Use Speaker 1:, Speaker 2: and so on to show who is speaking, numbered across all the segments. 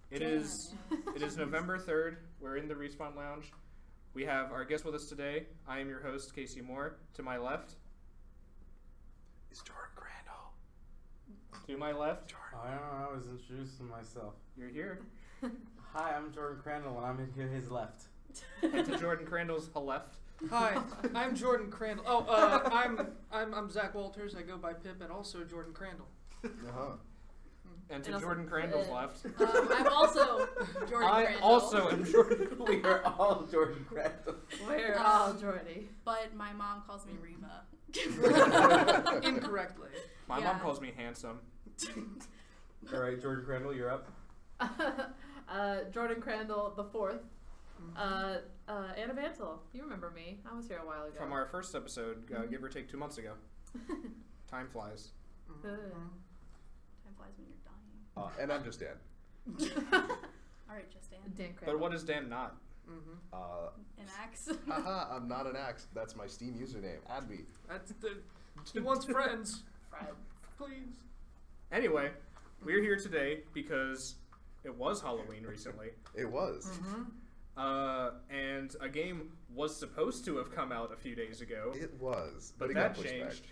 Speaker 1: It is November 3rd. We're in the Respawn Lounge. We have our guest with us today. I am your host, Casey Moore. To my left
Speaker 2: is Jordan Crandall.
Speaker 1: To my left,
Speaker 3: I don't know, I was introducing myself.
Speaker 1: You're here.
Speaker 3: Hi, I'm Jordan Crandall, and I'm to his left.
Speaker 1: And to Jordan Crandall's left.
Speaker 4: Hi, I'm Jordan Crandall. I'm Zach Walters. I go by Pip, and also Jordan Crandall.
Speaker 1: And to Jordan Crandall's left.
Speaker 5: I'm also Jordan
Speaker 1: I
Speaker 5: Crandall.
Speaker 1: also am Jordan.
Speaker 3: We are all Jordan Crandall.
Speaker 5: We're all Jordy. But my mom calls me Reba.
Speaker 4: Incorrectly.
Speaker 1: My mom calls me handsome.
Speaker 3: All right, Jordan Crandall, you're up.
Speaker 5: Jordan Crandall the fourth. Anna Bantle. You remember me. I was here a while ago.
Speaker 1: From our first episode, give or take 2 months ago. Time flies.
Speaker 6: Time flies when you're dying.
Speaker 2: And I'm just Dan.
Speaker 6: Alright, just Dan.
Speaker 5: Dan Crandall.
Speaker 1: But what is Dan not?
Speaker 6: An axe.
Speaker 2: Haha, I'm not an axe. That's my Steam username. Add me.
Speaker 4: He wants friends.
Speaker 5: Friends.
Speaker 4: Please.
Speaker 1: Anyway, we're here today because it was Halloween recently.
Speaker 2: It was.
Speaker 1: And a game was supposed to have come out a few days ago.
Speaker 2: It was.
Speaker 1: But
Speaker 2: it
Speaker 1: that
Speaker 2: got pushed
Speaker 1: changed.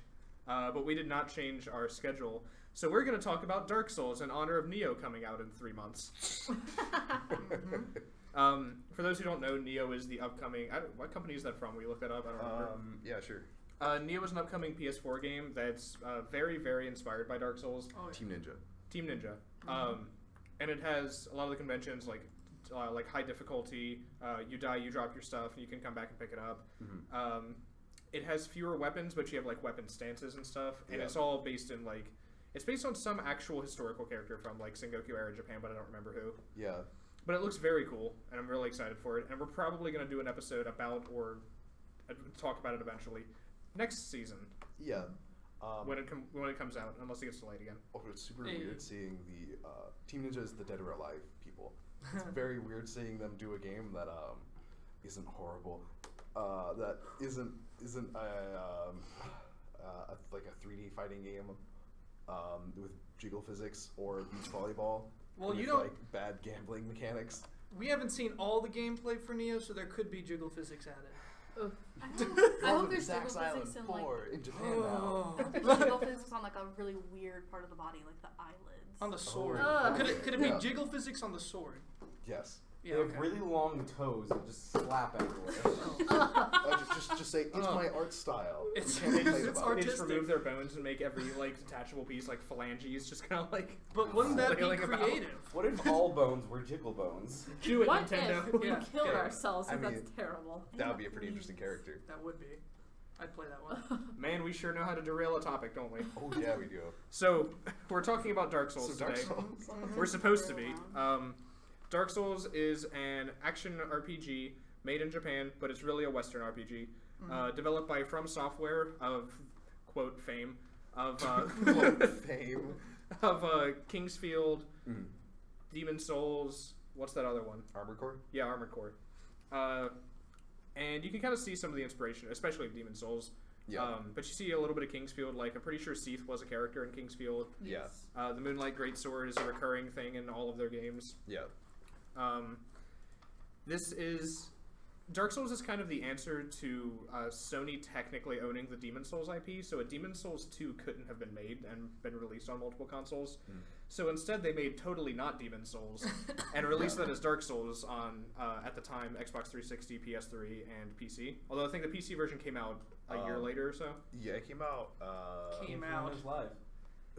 Speaker 2: back.
Speaker 1: But we did not change our schedule. So we're going to talk about Dark Souls in honor of Neo coming out in 3 months. For those who don't know, Neo is the upcoming... what company is that from? We looked that up? I don't remember.
Speaker 2: Yeah, sure.
Speaker 1: Neo is an upcoming PS4 game that's very, very inspired by Dark Souls.
Speaker 4: Oh, yeah.
Speaker 2: Team Ninja.
Speaker 1: And it has a lot of the conventions like high difficulty, you die, you drop your stuff, and you can come back and pick it up. It has fewer weapons, but you have like weapon stances and stuff, and it's all based in like... It's based on some actual historical character from like Sengoku era Japan, but I don't remember who.
Speaker 2: Yeah.
Speaker 1: But it looks very cool, and I'm really excited for it. And we're probably going to do an episode about or talk about it eventually next season.
Speaker 2: Yeah.
Speaker 1: When it comes out, unless it gets delayed again.
Speaker 2: Also, it's super weird seeing the Team Ninja is the Dead or Alive people. It's very weird seeing them do a game that isn't horrible, that isn't like a 3D fighting game with jiggle physics or beach volleyball.
Speaker 4: Well,
Speaker 2: with,
Speaker 4: you don't...
Speaker 2: like bad gambling mechanics.
Speaker 4: We haven't seen all the gameplay for Neo, so there could be jiggle physics added.
Speaker 6: I hope there's jiggle physics in like...
Speaker 2: in Japan now.
Speaker 6: Jiggle physics on like a really weird part of the body, like the eyelids.
Speaker 4: On the sword. Could it be jiggle physics on the sword?
Speaker 2: Yes.
Speaker 4: Yeah,
Speaker 3: They have really long toes that just slap everywhere.
Speaker 2: Just say, it's my art style.
Speaker 4: It's
Speaker 1: They
Speaker 4: artistic.
Speaker 1: just remove their bones and make every like detachable piece like phalanges, just kind of like.
Speaker 4: But wouldn't that be
Speaker 1: flailing about.
Speaker 4: creative?
Speaker 3: What if all bones were jiggle bones?
Speaker 1: Do it,
Speaker 5: What
Speaker 1: Nintendo.
Speaker 5: if we
Speaker 4: Yeah.
Speaker 5: killed
Speaker 4: Yeah.
Speaker 5: ourselves?
Speaker 2: I mean,
Speaker 5: That's terrible.
Speaker 2: That would be a pretty interesting character.
Speaker 4: That would be. I'd play that one.
Speaker 1: Man, we sure know how to derail a topic, don't we?
Speaker 2: Oh yeah, we do.
Speaker 1: So we're talking about Dark Souls
Speaker 2: So Dark
Speaker 1: today.
Speaker 2: Souls.
Speaker 1: We're supposed to be. Dark Souls is an action RPG made in Japan, but it's really a Western RPG. Developed by From Software of, quote, fame, of
Speaker 2: Fame.
Speaker 1: of Kingsfield, Demon Souls, what's that other one?
Speaker 2: Armored Core?
Speaker 1: Yeah, Armored Core. And you can kind of see some of the inspiration, especially of Demon Souls.
Speaker 2: Yeah.
Speaker 1: But you see a little bit of Kingsfield, like I'm pretty sure Seath was a character in Kingsfield.
Speaker 2: Yeah.
Speaker 1: The Moonlight Greatsword is a recurring thing in all of their games.
Speaker 2: Yeah.
Speaker 1: Dark Souls is kind of the answer to Sony technically owning the Demon Souls IP, so a Demon Souls 2 couldn't have been made and been released on multiple consoles. So instead they made totally not Demon Souls and released that as Dark Souls on, at the time, Xbox 360, PS3, and PC. Although I think the PC version came out a year later or so.
Speaker 2: Yeah, it came out...
Speaker 4: Came out.
Speaker 3: Live.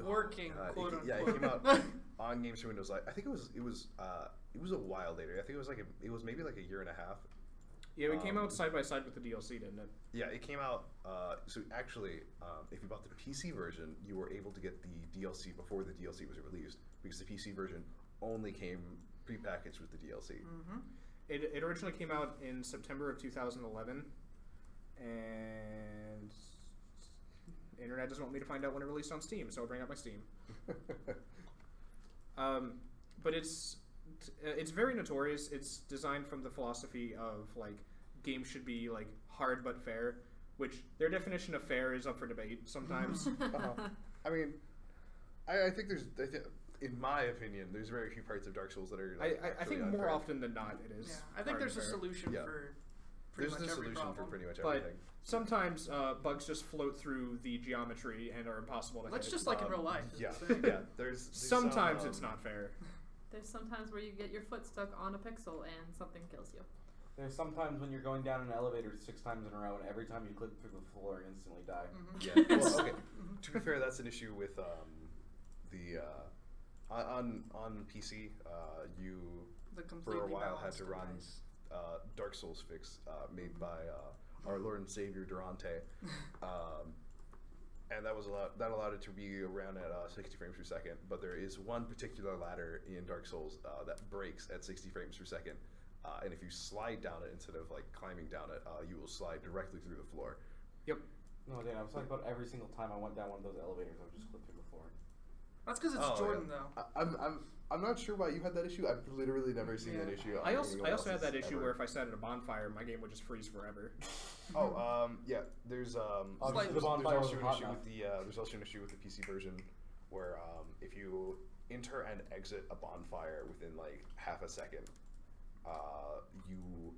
Speaker 4: Working, quote unquote.
Speaker 2: Yeah, it came out on Games for Windows Live. I think it was a while later. I think it was maybe like a year and a half.
Speaker 1: Yeah, it came out side by side with the DLC, didn't it?
Speaker 2: Yeah, it came out. So actually, if you bought the PC version, you were able to get the DLC before the DLC was released because the PC version only came prepackaged with the DLC.
Speaker 1: It originally came out in September of 2011, and the internet doesn't want me to find out when it released on Steam, so I'll bring up my Steam. But it's very notorious. It's designed from the philosophy of like games should be like hard but fair, which their definition of fair is up for debate sometimes.
Speaker 2: I mean, I think in my opinion, there's very few parts of Dark Souls that are.
Speaker 1: I
Speaker 2: actually
Speaker 1: think more
Speaker 2: unfair.
Speaker 1: often than not it is.
Speaker 4: Yeah, I think there's a
Speaker 1: unfair.
Speaker 4: solution
Speaker 2: Yeah.
Speaker 4: for pretty
Speaker 2: There's
Speaker 4: much
Speaker 2: a
Speaker 4: every
Speaker 2: solution
Speaker 4: problem.
Speaker 2: for pretty much
Speaker 1: But
Speaker 2: everything.
Speaker 1: sometimes bugs just float through the geometry and are impossible to
Speaker 4: That's
Speaker 1: hit.
Speaker 4: just like in real life.
Speaker 2: Yeah,
Speaker 4: It's the same.
Speaker 2: yeah. There's
Speaker 1: Sometimes
Speaker 2: some,
Speaker 1: it's not fair.
Speaker 5: There's sometimes where you get your foot stuck on a pixel and something kills you.
Speaker 3: There's sometimes when you're going down an elevator 6 times in a row, and every time you click through the floor, you instantly die.
Speaker 4: Mhm.
Speaker 2: Yeah. Well, okay. To be fair, that's an issue with the on PC. You
Speaker 4: The
Speaker 2: for
Speaker 4: completely
Speaker 2: a while had
Speaker 4: balanced
Speaker 2: to run
Speaker 4: device.
Speaker 2: Dark Souls fix made by our Lord and Savior Durante, and that allowed it to be around at 60 frames per second. But there is one particular ladder in Dark Souls that breaks at 60 frames per second, and if you slide down it instead of like climbing down it, you will slide directly through the floor.
Speaker 1: Yep.
Speaker 3: No, Dan, I was talking about every single time I went down one of those elevators, I would just click through the floor.
Speaker 4: That's because it's
Speaker 2: Oh,
Speaker 4: Jordan,
Speaker 2: yeah.
Speaker 4: though.
Speaker 2: I'm not sure why you had that issue. I've literally never seen that
Speaker 4: Yeah.
Speaker 2: issue.
Speaker 1: I
Speaker 2: on
Speaker 1: also
Speaker 2: anyone
Speaker 1: had that
Speaker 2: else's
Speaker 1: issue
Speaker 2: ever.
Speaker 1: where if I sat at a bonfire, my game would just freeze forever.
Speaker 2: Yeah. There's
Speaker 3: Obviously
Speaker 2: there's
Speaker 3: the bonfire
Speaker 2: also
Speaker 3: wasn't
Speaker 2: an
Speaker 3: hot
Speaker 2: issue
Speaker 3: enough.
Speaker 2: with the there's also an issue with the PC version where if you enter and exit a bonfire within like half a second, you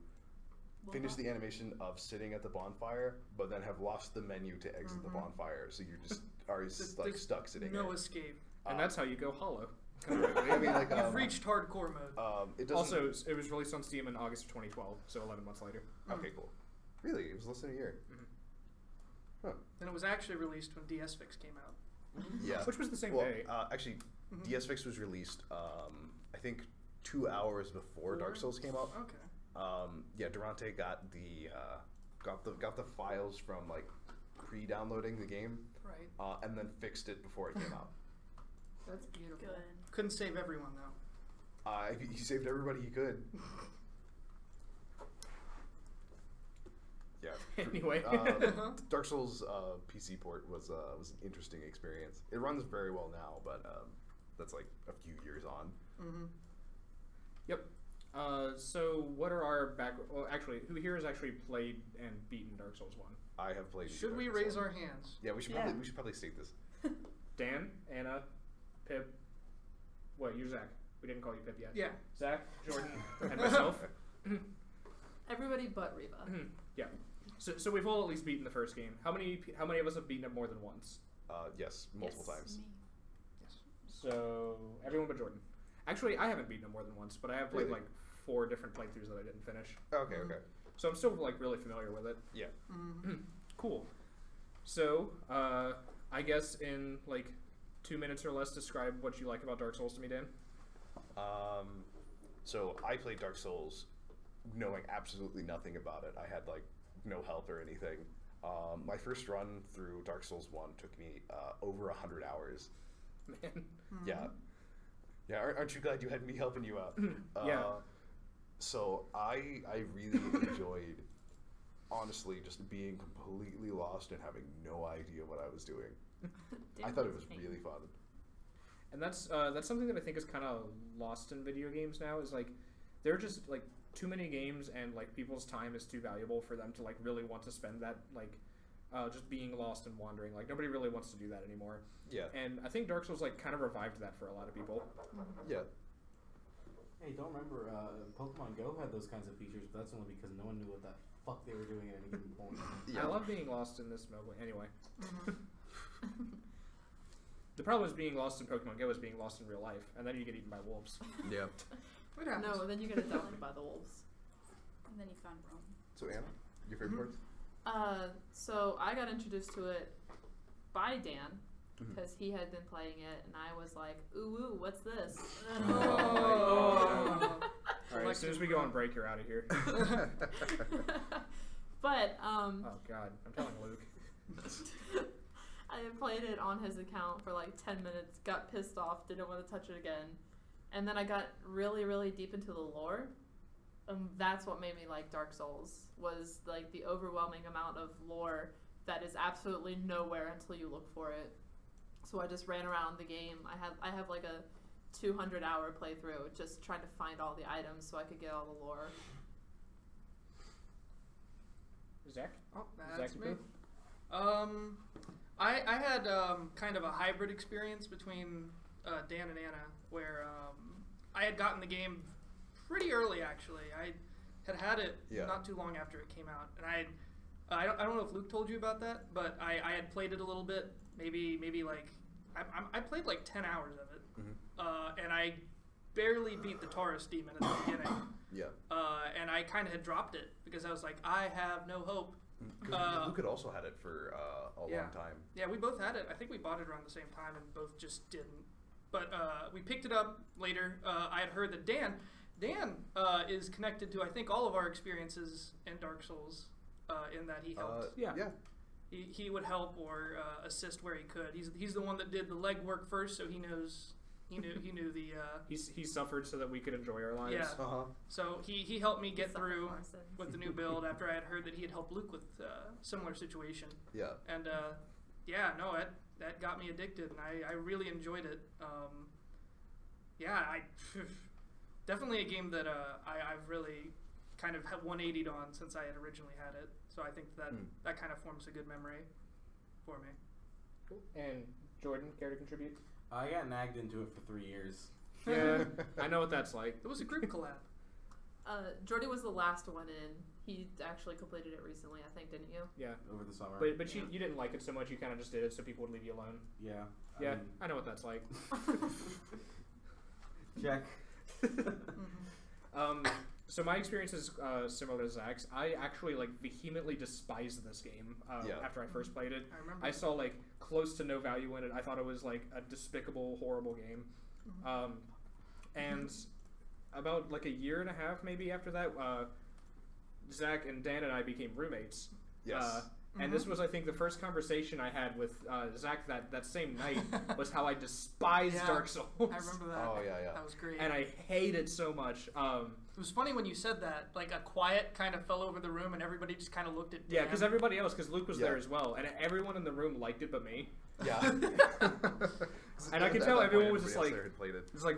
Speaker 2: finish the animation of sitting at the bonfire, but then have lost the menu to exit the bonfire, so you just are like
Speaker 4: There's
Speaker 2: stuck sitting
Speaker 4: no
Speaker 2: there.
Speaker 4: escape.
Speaker 1: And that's how you go hollow.
Speaker 2: I mean, like
Speaker 4: You've reached hardcore mode.
Speaker 2: it doesn't.
Speaker 1: Also, it was released on Steam in August of 2012, so 11 months later.
Speaker 2: Okay, cool. Really, it was less than a year.
Speaker 4: And it was actually released when DS Fix came out.
Speaker 2: Yeah,
Speaker 1: Which was the same
Speaker 2: well,
Speaker 1: day.
Speaker 2: actually, DS Fix was released, I think, 2 hours before Dark Souls came out.
Speaker 4: Okay.
Speaker 2: Yeah, Durante got the files from like pre-downloading the game,
Speaker 4: Right.
Speaker 2: and then fixed it before it came out.
Speaker 5: That's beautiful.
Speaker 6: Good.
Speaker 4: Couldn't save everyone, though.
Speaker 2: He saved everybody he could. Yeah.
Speaker 1: Anyway.
Speaker 2: Dark Souls PC port was an interesting experience. It runs very well now, but that's like a few years on.
Speaker 4: Mm-hmm.
Speaker 1: Yep. So what are our Well, actually, who here has actually played and beaten Dark Souls 1?
Speaker 2: I have played.
Speaker 4: Should
Speaker 2: Dark
Speaker 4: we
Speaker 2: Souls
Speaker 4: raise
Speaker 2: 1.
Speaker 4: our hands?
Speaker 2: Yeah, we should
Speaker 6: Yeah.
Speaker 2: probably state this.
Speaker 1: Dan, Anna, Pip. What? You're Zach. We didn't call you Pip yet.
Speaker 4: Yeah.
Speaker 1: Zach, Jordan, and myself.
Speaker 5: Everybody but Reba.
Speaker 1: Yeah. So we've all at least beaten the first game. How many of us have beaten it more than once?
Speaker 2: Yes, multiple
Speaker 5: Yes.
Speaker 2: times.
Speaker 6: Me.
Speaker 1: So everyone but Jordan. Actually, I haven't beaten it more than once, but I have played
Speaker 2: Really?
Speaker 1: like 4 different playthroughs that I didn't finish.
Speaker 2: Okay, okay.
Speaker 1: So I'm still like really familiar with it.
Speaker 2: Yeah.
Speaker 4: Mm-hmm.
Speaker 1: Cool. So I guess in like 2 minutes or less, describe what you like about Dark Souls to me, Dan.
Speaker 2: So I played Dark Souls knowing absolutely nothing about it. I had like no help or anything. My first run through Dark Souls 1 took me over 100 hours.
Speaker 1: Man.
Speaker 2: Yeah. Yeah, aren't you glad you had me helping you out?
Speaker 1: Yeah.
Speaker 2: So I really enjoyed, honestly, just being completely lost and having no idea what I was doing. I thought it was really fun.
Speaker 1: And that's something that I think is kind of lost in video games now. Is like there are just like too many games, and like people's time is too valuable for them to like really want to spend that like just being lost and wandering. Like nobody really wants to do that anymore.
Speaker 2: Yeah.
Speaker 1: And I think Dark Souls like kind of revived that for a lot of people.
Speaker 2: Yeah.
Speaker 3: Hey, don't remember, Pokemon Go had those kinds of features, but that's only because no one knew what the fuck they were doing at any given point.
Speaker 2: Yeah.
Speaker 1: I love being lost in this mobile. Anyway. The problem is being lost in Pokemon Go is being lost in real life, and then you get eaten by wolves.
Speaker 2: Yeah.
Speaker 4: What happens?
Speaker 5: No, then you get adopted by the wolves.
Speaker 6: And then you found Rome.
Speaker 2: So Anna, your favorite parts?
Speaker 5: So I got introduced to it by Dan
Speaker 2: Mhm.
Speaker 5: because he had been playing it, and I was like, "Ooh, what's this?"
Speaker 1: Oh. All right, as soon as we go on break, you're out of here.
Speaker 5: But
Speaker 1: Oh God, I'm telling Luke.
Speaker 5: I had played it on his account for like 10 minutes, got pissed off, didn't want to touch it again, and then I got really, really deep into the lore. That's what made me like Dark Souls, was like the overwhelming amount of lore that is absolutely nowhere until you look for it. So I just ran around the game. I have like a 200-hour playthrough just trying to find all the items so I could get all the lore.
Speaker 1: Zach?
Speaker 4: Oh,
Speaker 1: Zach,
Speaker 4: that's
Speaker 1: you
Speaker 4: me.
Speaker 1: go?
Speaker 4: I had kind of a hybrid experience between Dan and Anna, where I had gotten the game pretty early, actually. I had it not too long after it came out, and I don't know if Luke told you about that, but I had played it a little bit, maybe like I played like 10 hours of it, and I barely beat the Taurus demon at the beginning.
Speaker 2: Yeah.
Speaker 4: And I kind of had dropped it because I was like, I have no hope.
Speaker 2: Luke had also had it for a long time.
Speaker 4: Yeah, we both had it. I think we bought it around the same time and both just didn't. But we picked it up later. I had heard that Dan is connected to, I think, all of our experiences in Dark Souls, in that he helped.
Speaker 2: Yeah.
Speaker 4: He would help or assist where he could. He's the one that did the legwork first, so he knows. He knew the.
Speaker 1: He suffered so that we could enjoy our lives.
Speaker 4: Yeah. So he helped me get through with the new build after I had heard that he had helped Luke with similar situation.
Speaker 2: Yeah.
Speaker 4: And that got me addicted, and I really enjoyed it. Definitely a game that I've really kind of 180'd on since I had originally had it. So I think that kind of forms a good memory for me.
Speaker 1: Cool. And Jordan, care to contribute?
Speaker 3: I got nagged into it for 3 years.
Speaker 1: Yeah, I know what that's like.
Speaker 4: It was a group collab.
Speaker 5: Jordy was the last one in. He actually completed it recently, I think, didn't you?
Speaker 1: Yeah.
Speaker 3: Over the summer.
Speaker 1: But you didn't like it so much, you kind of just did it so people would leave you alone.
Speaker 3: Yeah.
Speaker 1: Yeah, I know what that's like.
Speaker 3: Check.
Speaker 1: So my experience is similar to Zach's. I actually vehemently despised this game after I first played it.
Speaker 4: I remember.
Speaker 1: I saw close to no value in it. I thought it was a despicable, horrible game. And about a year and a half maybe after that, Zach and Dan and I became roommates.
Speaker 2: Yes.
Speaker 1: And this was, I think, the first conversation I had with Zach that same night was how I despised Dark Souls.
Speaker 4: I remember that.
Speaker 2: Oh, yeah.
Speaker 4: That was great.
Speaker 1: And I hate it so much.
Speaker 4: It was funny when you said that. A quiet kind of fell over the room, and everybody just kind of looked at Dan.
Speaker 1: Yeah, because everybody else, because Luke was there as well, and everyone in the room liked it but me.
Speaker 2: Yeah.
Speaker 1: And I could tell everyone was just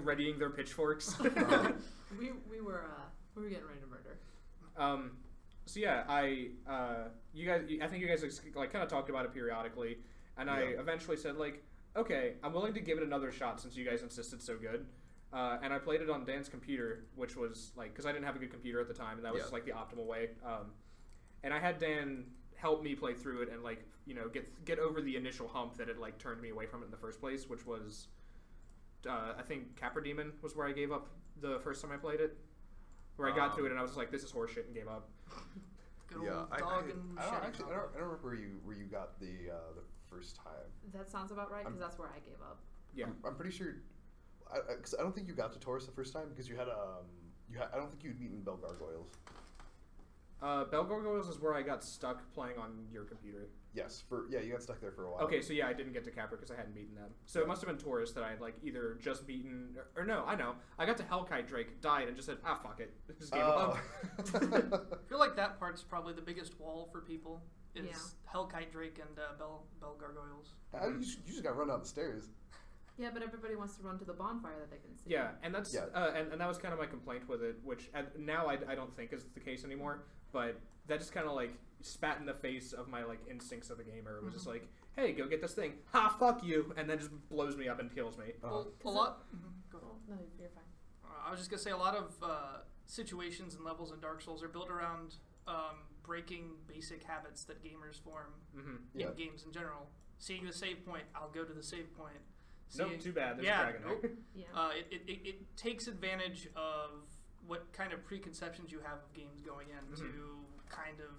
Speaker 1: readying their pitchforks.
Speaker 5: We were getting ready to murder.
Speaker 1: So yeah, I think you guys kind of talked about it periodically, and I eventually said okay, I'm willing to give it another shot since you guys insisted so good. And I played it on Dan's computer, which was because I didn't have a good computer at the time, and that was just the optimal way. And I had Dan help me play through it and get over the initial hump that had turned me away from it in the first place, which was I think Capra Demon was where I gave up the first time I played it. Where I got to it and I was just like, this is horseshit, and gave up.
Speaker 4: Good old dog and
Speaker 2: I don't remember where you got the first time.
Speaker 5: That sounds about right, because that's where I gave up.
Speaker 1: Yeah.
Speaker 2: I'm pretty sure. Because I don't think you got to Taurus the first time because you had I don't think you'd beaten Bell Gargoyles.
Speaker 1: Bell Gargoyles is where I got stuck playing on your computer.
Speaker 2: Yes, you got stuck there for a while.
Speaker 1: Okay, so yeah, I didn't get to Capra because I hadn't beaten them. So it must have been Taurus that I had either just beaten, or no, I know. I got to Hellkite Drake, died, and just said, fuck it. Just gave up.
Speaker 4: I feel like that part's probably the biggest wall for people, is Hellkite Drake and Bell Gargoyles.
Speaker 2: You just got run down the stairs.
Speaker 5: Yeah, but everybody wants to run to the bonfire that they can see.
Speaker 1: Yeah, and that's and that was kind of my complaint with it, which now I don't think is the case anymore. But that just kind of spat in the face of my instincts of the gamer. It was just hey, go get this thing. Ha, fuck you, and then just blows me up and kills me.
Speaker 4: Well, a lot. Go
Speaker 5: on. No, you're fine.
Speaker 4: I was just gonna say a lot of situations and levels in Dark Souls are built around breaking basic habits that gamers form in games in general. Seeing the save point, I'll go to the save point.
Speaker 1: Nope, too bad. There's a dragon there.
Speaker 5: Yeah.
Speaker 4: It takes advantage of what kind of preconceptions you have of games going in to kind of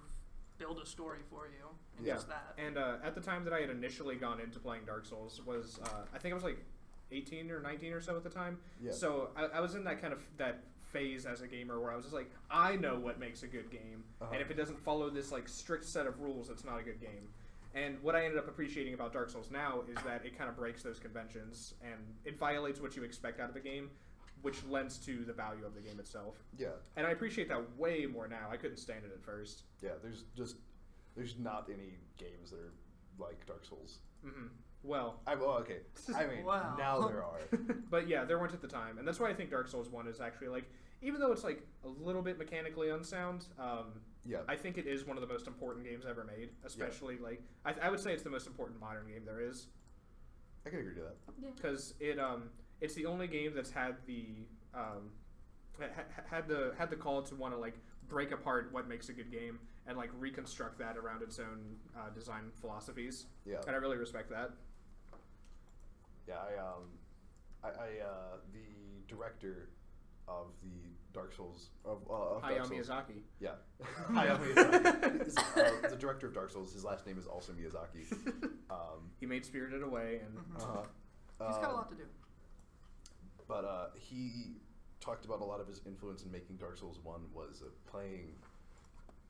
Speaker 4: build a story for you, and just that.
Speaker 1: And at the time that I had initially gone into playing Dark Souls was, I think I was 18 or 19 or so at the time. Yeah. So I was in that kind of that phase as a gamer where I was just I know what makes a good game, and if it doesn't follow this strict set of rules, it's not a good game. And what I ended up appreciating about Dark Souls now is that it kind of breaks those conventions, and it violates what you expect out of a game, which lends to the value of the game itself. Yeah. And I appreciate that way more now. I couldn't stand it at first.
Speaker 2: Yeah, there's not any games that are like Dark Souls.
Speaker 1: Well.
Speaker 2: Okay. I mean, now there are.
Speaker 1: But yeah, there weren't at the time. And that's why I think Dark Souls 1 is actually even though it's a little bit mechanically unsound, I think it is one of the most important games ever made. Especially I would say it's the most important modern game there is.
Speaker 2: I can agree to that.
Speaker 5: Yeah.
Speaker 1: Because it's the only game that's had the had the call to want to like break apart what makes a good game and like reconstruct that around its own design philosophies.
Speaker 2: Yeah.
Speaker 1: And I really respect that.
Speaker 2: Yeah, the director of the Dark Souls of
Speaker 1: Hayao
Speaker 2: Dark Souls.
Speaker 1: Miyazaki.
Speaker 2: Yeah, Hayao Miyazaki. Is, the director of Dark Souls. His last name is also Miyazaki.
Speaker 1: He made Spirited Away, and
Speaker 4: He's got a lot to do.
Speaker 2: But he talked about a lot of his influence in making Dark Souls 1 was playing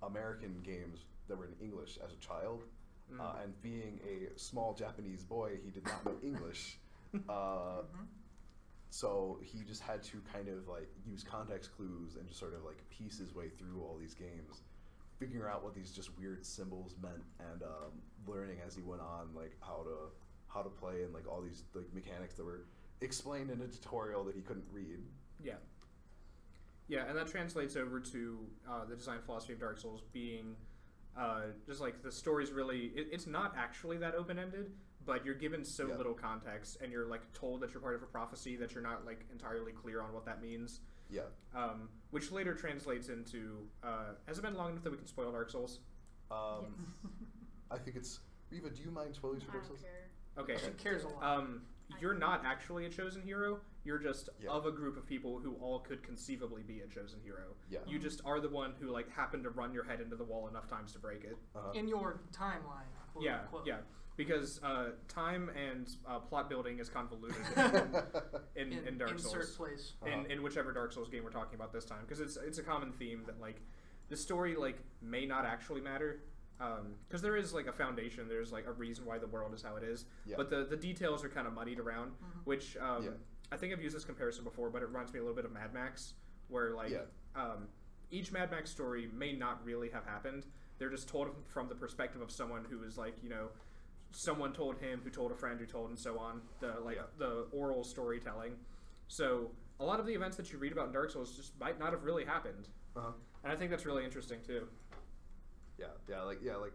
Speaker 2: American games that were in English as a child, and being a small Japanese boy, he did not know English. So he just had to kind of like use context clues and just sort of like piece his way through all these games, figuring out what these just weird symbols meant, and learning as he went on like how to play and like all these like mechanics that were explained in a tutorial that he couldn't read.
Speaker 1: Yeah. Yeah, and that translates over to the design philosophy of Dark Souls being just like the story's really it's not actually that open-ended, but you're given so little context, and you're like told that you're part of a prophecy that you're not like entirely clear on what that means.
Speaker 2: Yeah.
Speaker 1: Which later translates into has it been long enough that we can spoil Dark Souls?
Speaker 5: Yes.
Speaker 2: I think it's Reva. Do you mind spoilers for
Speaker 6: I
Speaker 2: Dark
Speaker 6: don't
Speaker 2: Souls?
Speaker 6: care.
Speaker 1: Okay.
Speaker 4: She cares a lot.
Speaker 1: You're not actually a chosen hero. You're just
Speaker 2: Yeah.
Speaker 1: of a group of people who all could conceivably be a chosen hero.
Speaker 2: Yeah.
Speaker 1: You just are the one who like happened to run your head into the wall enough times to break it.
Speaker 4: In your timeline. Quote
Speaker 1: Yeah,
Speaker 4: unquote.
Speaker 1: yeah. Because time and plot building is convoluted in Dark
Speaker 4: insert
Speaker 1: Souls.
Speaker 4: place.
Speaker 1: In whichever Dark Souls game we're talking about this time, because it's a common theme that like the story like may not actually matter, because there is like a foundation, there's like a reason why the world is how it is, but the details are kind of muddied around, which I think I've used this comparison before, but it reminds me a little bit of Mad Max, where like each Mad Max story may not really have happened. They're just told from the perspective of someone who is like, you know, someone told him, who told a friend, who told, and so on. The oral storytelling. So a lot of the events that you read about in Dark Souls just might not have really happened, and I think that's really interesting too.
Speaker 2: Like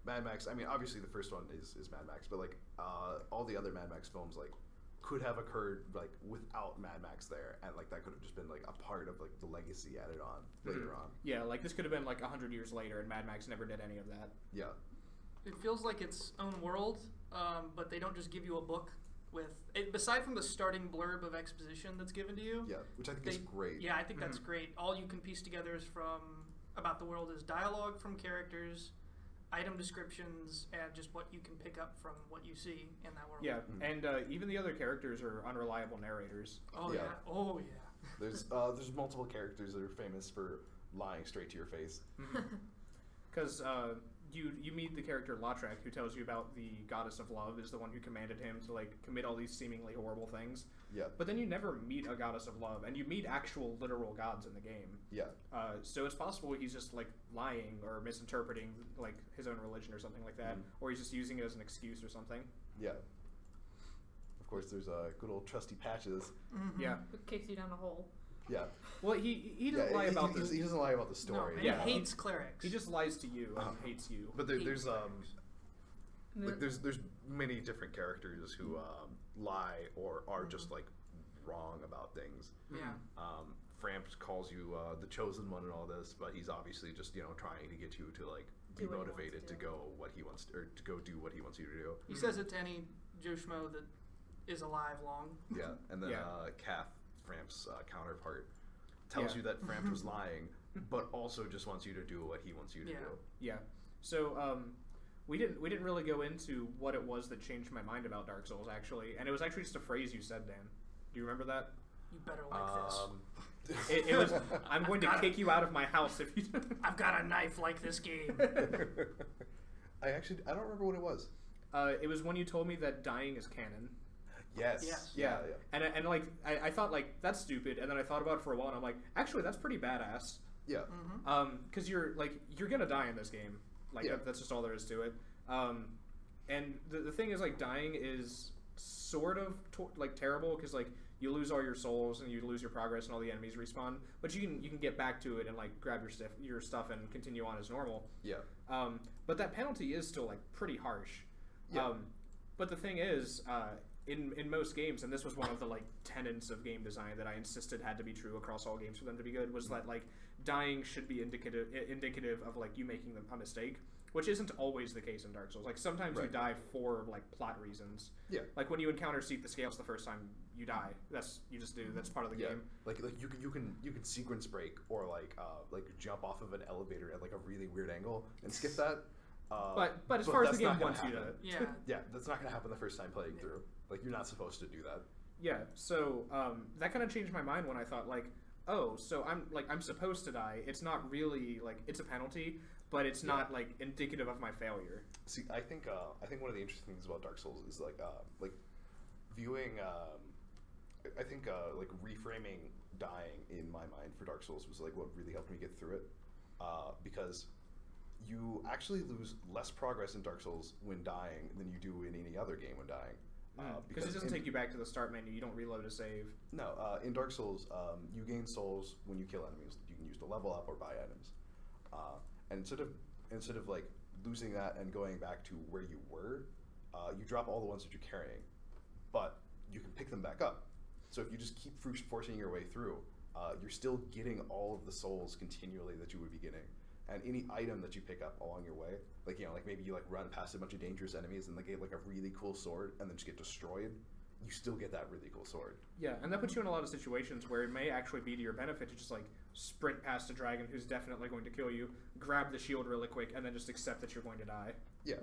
Speaker 2: Mad Max. I mean, obviously the first one is Mad Max, but like all the other Mad Max films like could have occurred like without Mad Max there, and like that could have just been like a part of like the legacy added on later on.
Speaker 1: Yeah, like this could have been like 100 years later, and Mad Max never did any of that.
Speaker 2: Yeah.
Speaker 4: It feels like its own world, but they don't just give you a book with it. Aside from the starting blurb of exposition that's given to you,
Speaker 2: which I think is great.
Speaker 4: Yeah, I think that's great. All you can piece together is about the world is dialogue from characters, item descriptions, and just what you can pick up from what you see in that world.
Speaker 1: Yeah, and even the other characters are unreliable narrators.
Speaker 4: Oh yeah.
Speaker 2: There's multiple characters that are famous for lying straight to your face.
Speaker 1: Because you meet the character Lautrec, who tells you about the goddess of love is the one who commanded him to like commit all these seemingly horrible things.
Speaker 2: Yeah.
Speaker 1: But then you never meet a goddess of love, and you meet actual literal gods in the game.
Speaker 2: Yeah.
Speaker 1: So it's possible he's just like lying or misinterpreting like his own religion or something like that, or he's just using it as an excuse or something.
Speaker 2: Yeah. Of course, there's good old trusty Patches.
Speaker 1: Yeah.
Speaker 5: Who kicks you down a hole.
Speaker 2: Yeah.
Speaker 1: Well, he doesn't lie about
Speaker 2: he doesn't lie about the story.
Speaker 4: No, and he hates clerics.
Speaker 1: He just lies to you and hates you.
Speaker 2: But there's many different characters who lie or are just like wrong about things.
Speaker 4: Yeah.
Speaker 2: Framps calls you the chosen one and all this, but he's obviously just trying to get you to like be motivated to go what he wants to, or to go do what he wants you to do.
Speaker 4: He says it to any Joe Schmo that is alive long.
Speaker 2: Yeah, and then Kath, Framps' counterpart, tells you that Framps was lying, but also just wants you to do what he wants you to do.
Speaker 1: Yeah. So we didn't really go into what it was that changed my mind about Dark Souls actually, and it was actually just a phrase you said, Dan. Do you remember that?
Speaker 4: You better like this.
Speaker 1: It was, I'm going to kick you out of my house if you don't.
Speaker 4: I've got a knife like this game.
Speaker 2: I don't remember what it was.
Speaker 1: It was when you told me that dying is canon.
Speaker 2: Yes.
Speaker 1: Yeah. And like I thought like that's stupid, and then I thought about it for a while, and I'm like, actually that's pretty badass.
Speaker 2: Yeah.
Speaker 1: Because you're gonna die in this game. Like that's just all there is to it. And the thing is like dying is sort of like terrible because like you lose all your souls and you lose your progress and all the enemies respawn, but you can get back to it and like grab your stuff and continue on as normal.
Speaker 2: Yeah.
Speaker 1: But that penalty is still like pretty harsh.
Speaker 2: Yeah.
Speaker 1: But the thing is, in most games, and this was one of the like tenets of game design that I insisted had to be true across all games for them to be good, was that like dying should be indicative of like you making a mistake, which isn't always the case in Dark Souls. Like sometimes you die for like plot reasons.
Speaker 2: Yeah.
Speaker 1: Like when you encounter Seek the Scales the first time, you die. You just do. That's part of the game.
Speaker 2: Like you can sequence break or like jump off of an elevator at like a really weird angle and skip that.
Speaker 1: But as far as the game wants you to,
Speaker 2: yeah, that's not gonna happen the first time playing through. Like you're not supposed to do that.
Speaker 1: Yeah. So that kind of changed my mind when I thought like, oh, so I'm supposed to die. It's not really like it's a penalty, but it's not like indicative of my failure.
Speaker 2: See, I think one of the interesting things about Dark Souls is like viewing. I think like reframing dying in my mind for Dark Souls was like what really helped me get through it, because you actually lose less progress in Dark Souls when dying than you do in any other game when dying.
Speaker 1: Because it doesn't take you back to the start menu. You don't reload a save.
Speaker 2: No, in Dark Souls, you gain souls when you kill enemies. You can use to level up or buy items. And instead of like losing that and going back to where you were, you drop all the ones that you're carrying, but you can pick them back up. So if you just keep forcing your way through, you're still getting all of the souls continually that you would be getting. And any item that you pick up along your way, like like maybe you like run past a bunch of dangerous enemies and they get like a really cool sword and then just get destroyed, you still get that really cool sword.
Speaker 1: Yeah, and that puts you in a lot of situations where it may actually be to your benefit to just like sprint past a dragon who's definitely going to kill you, grab the shield really quick, and then just accept that you're going to die.
Speaker 2: Yeah.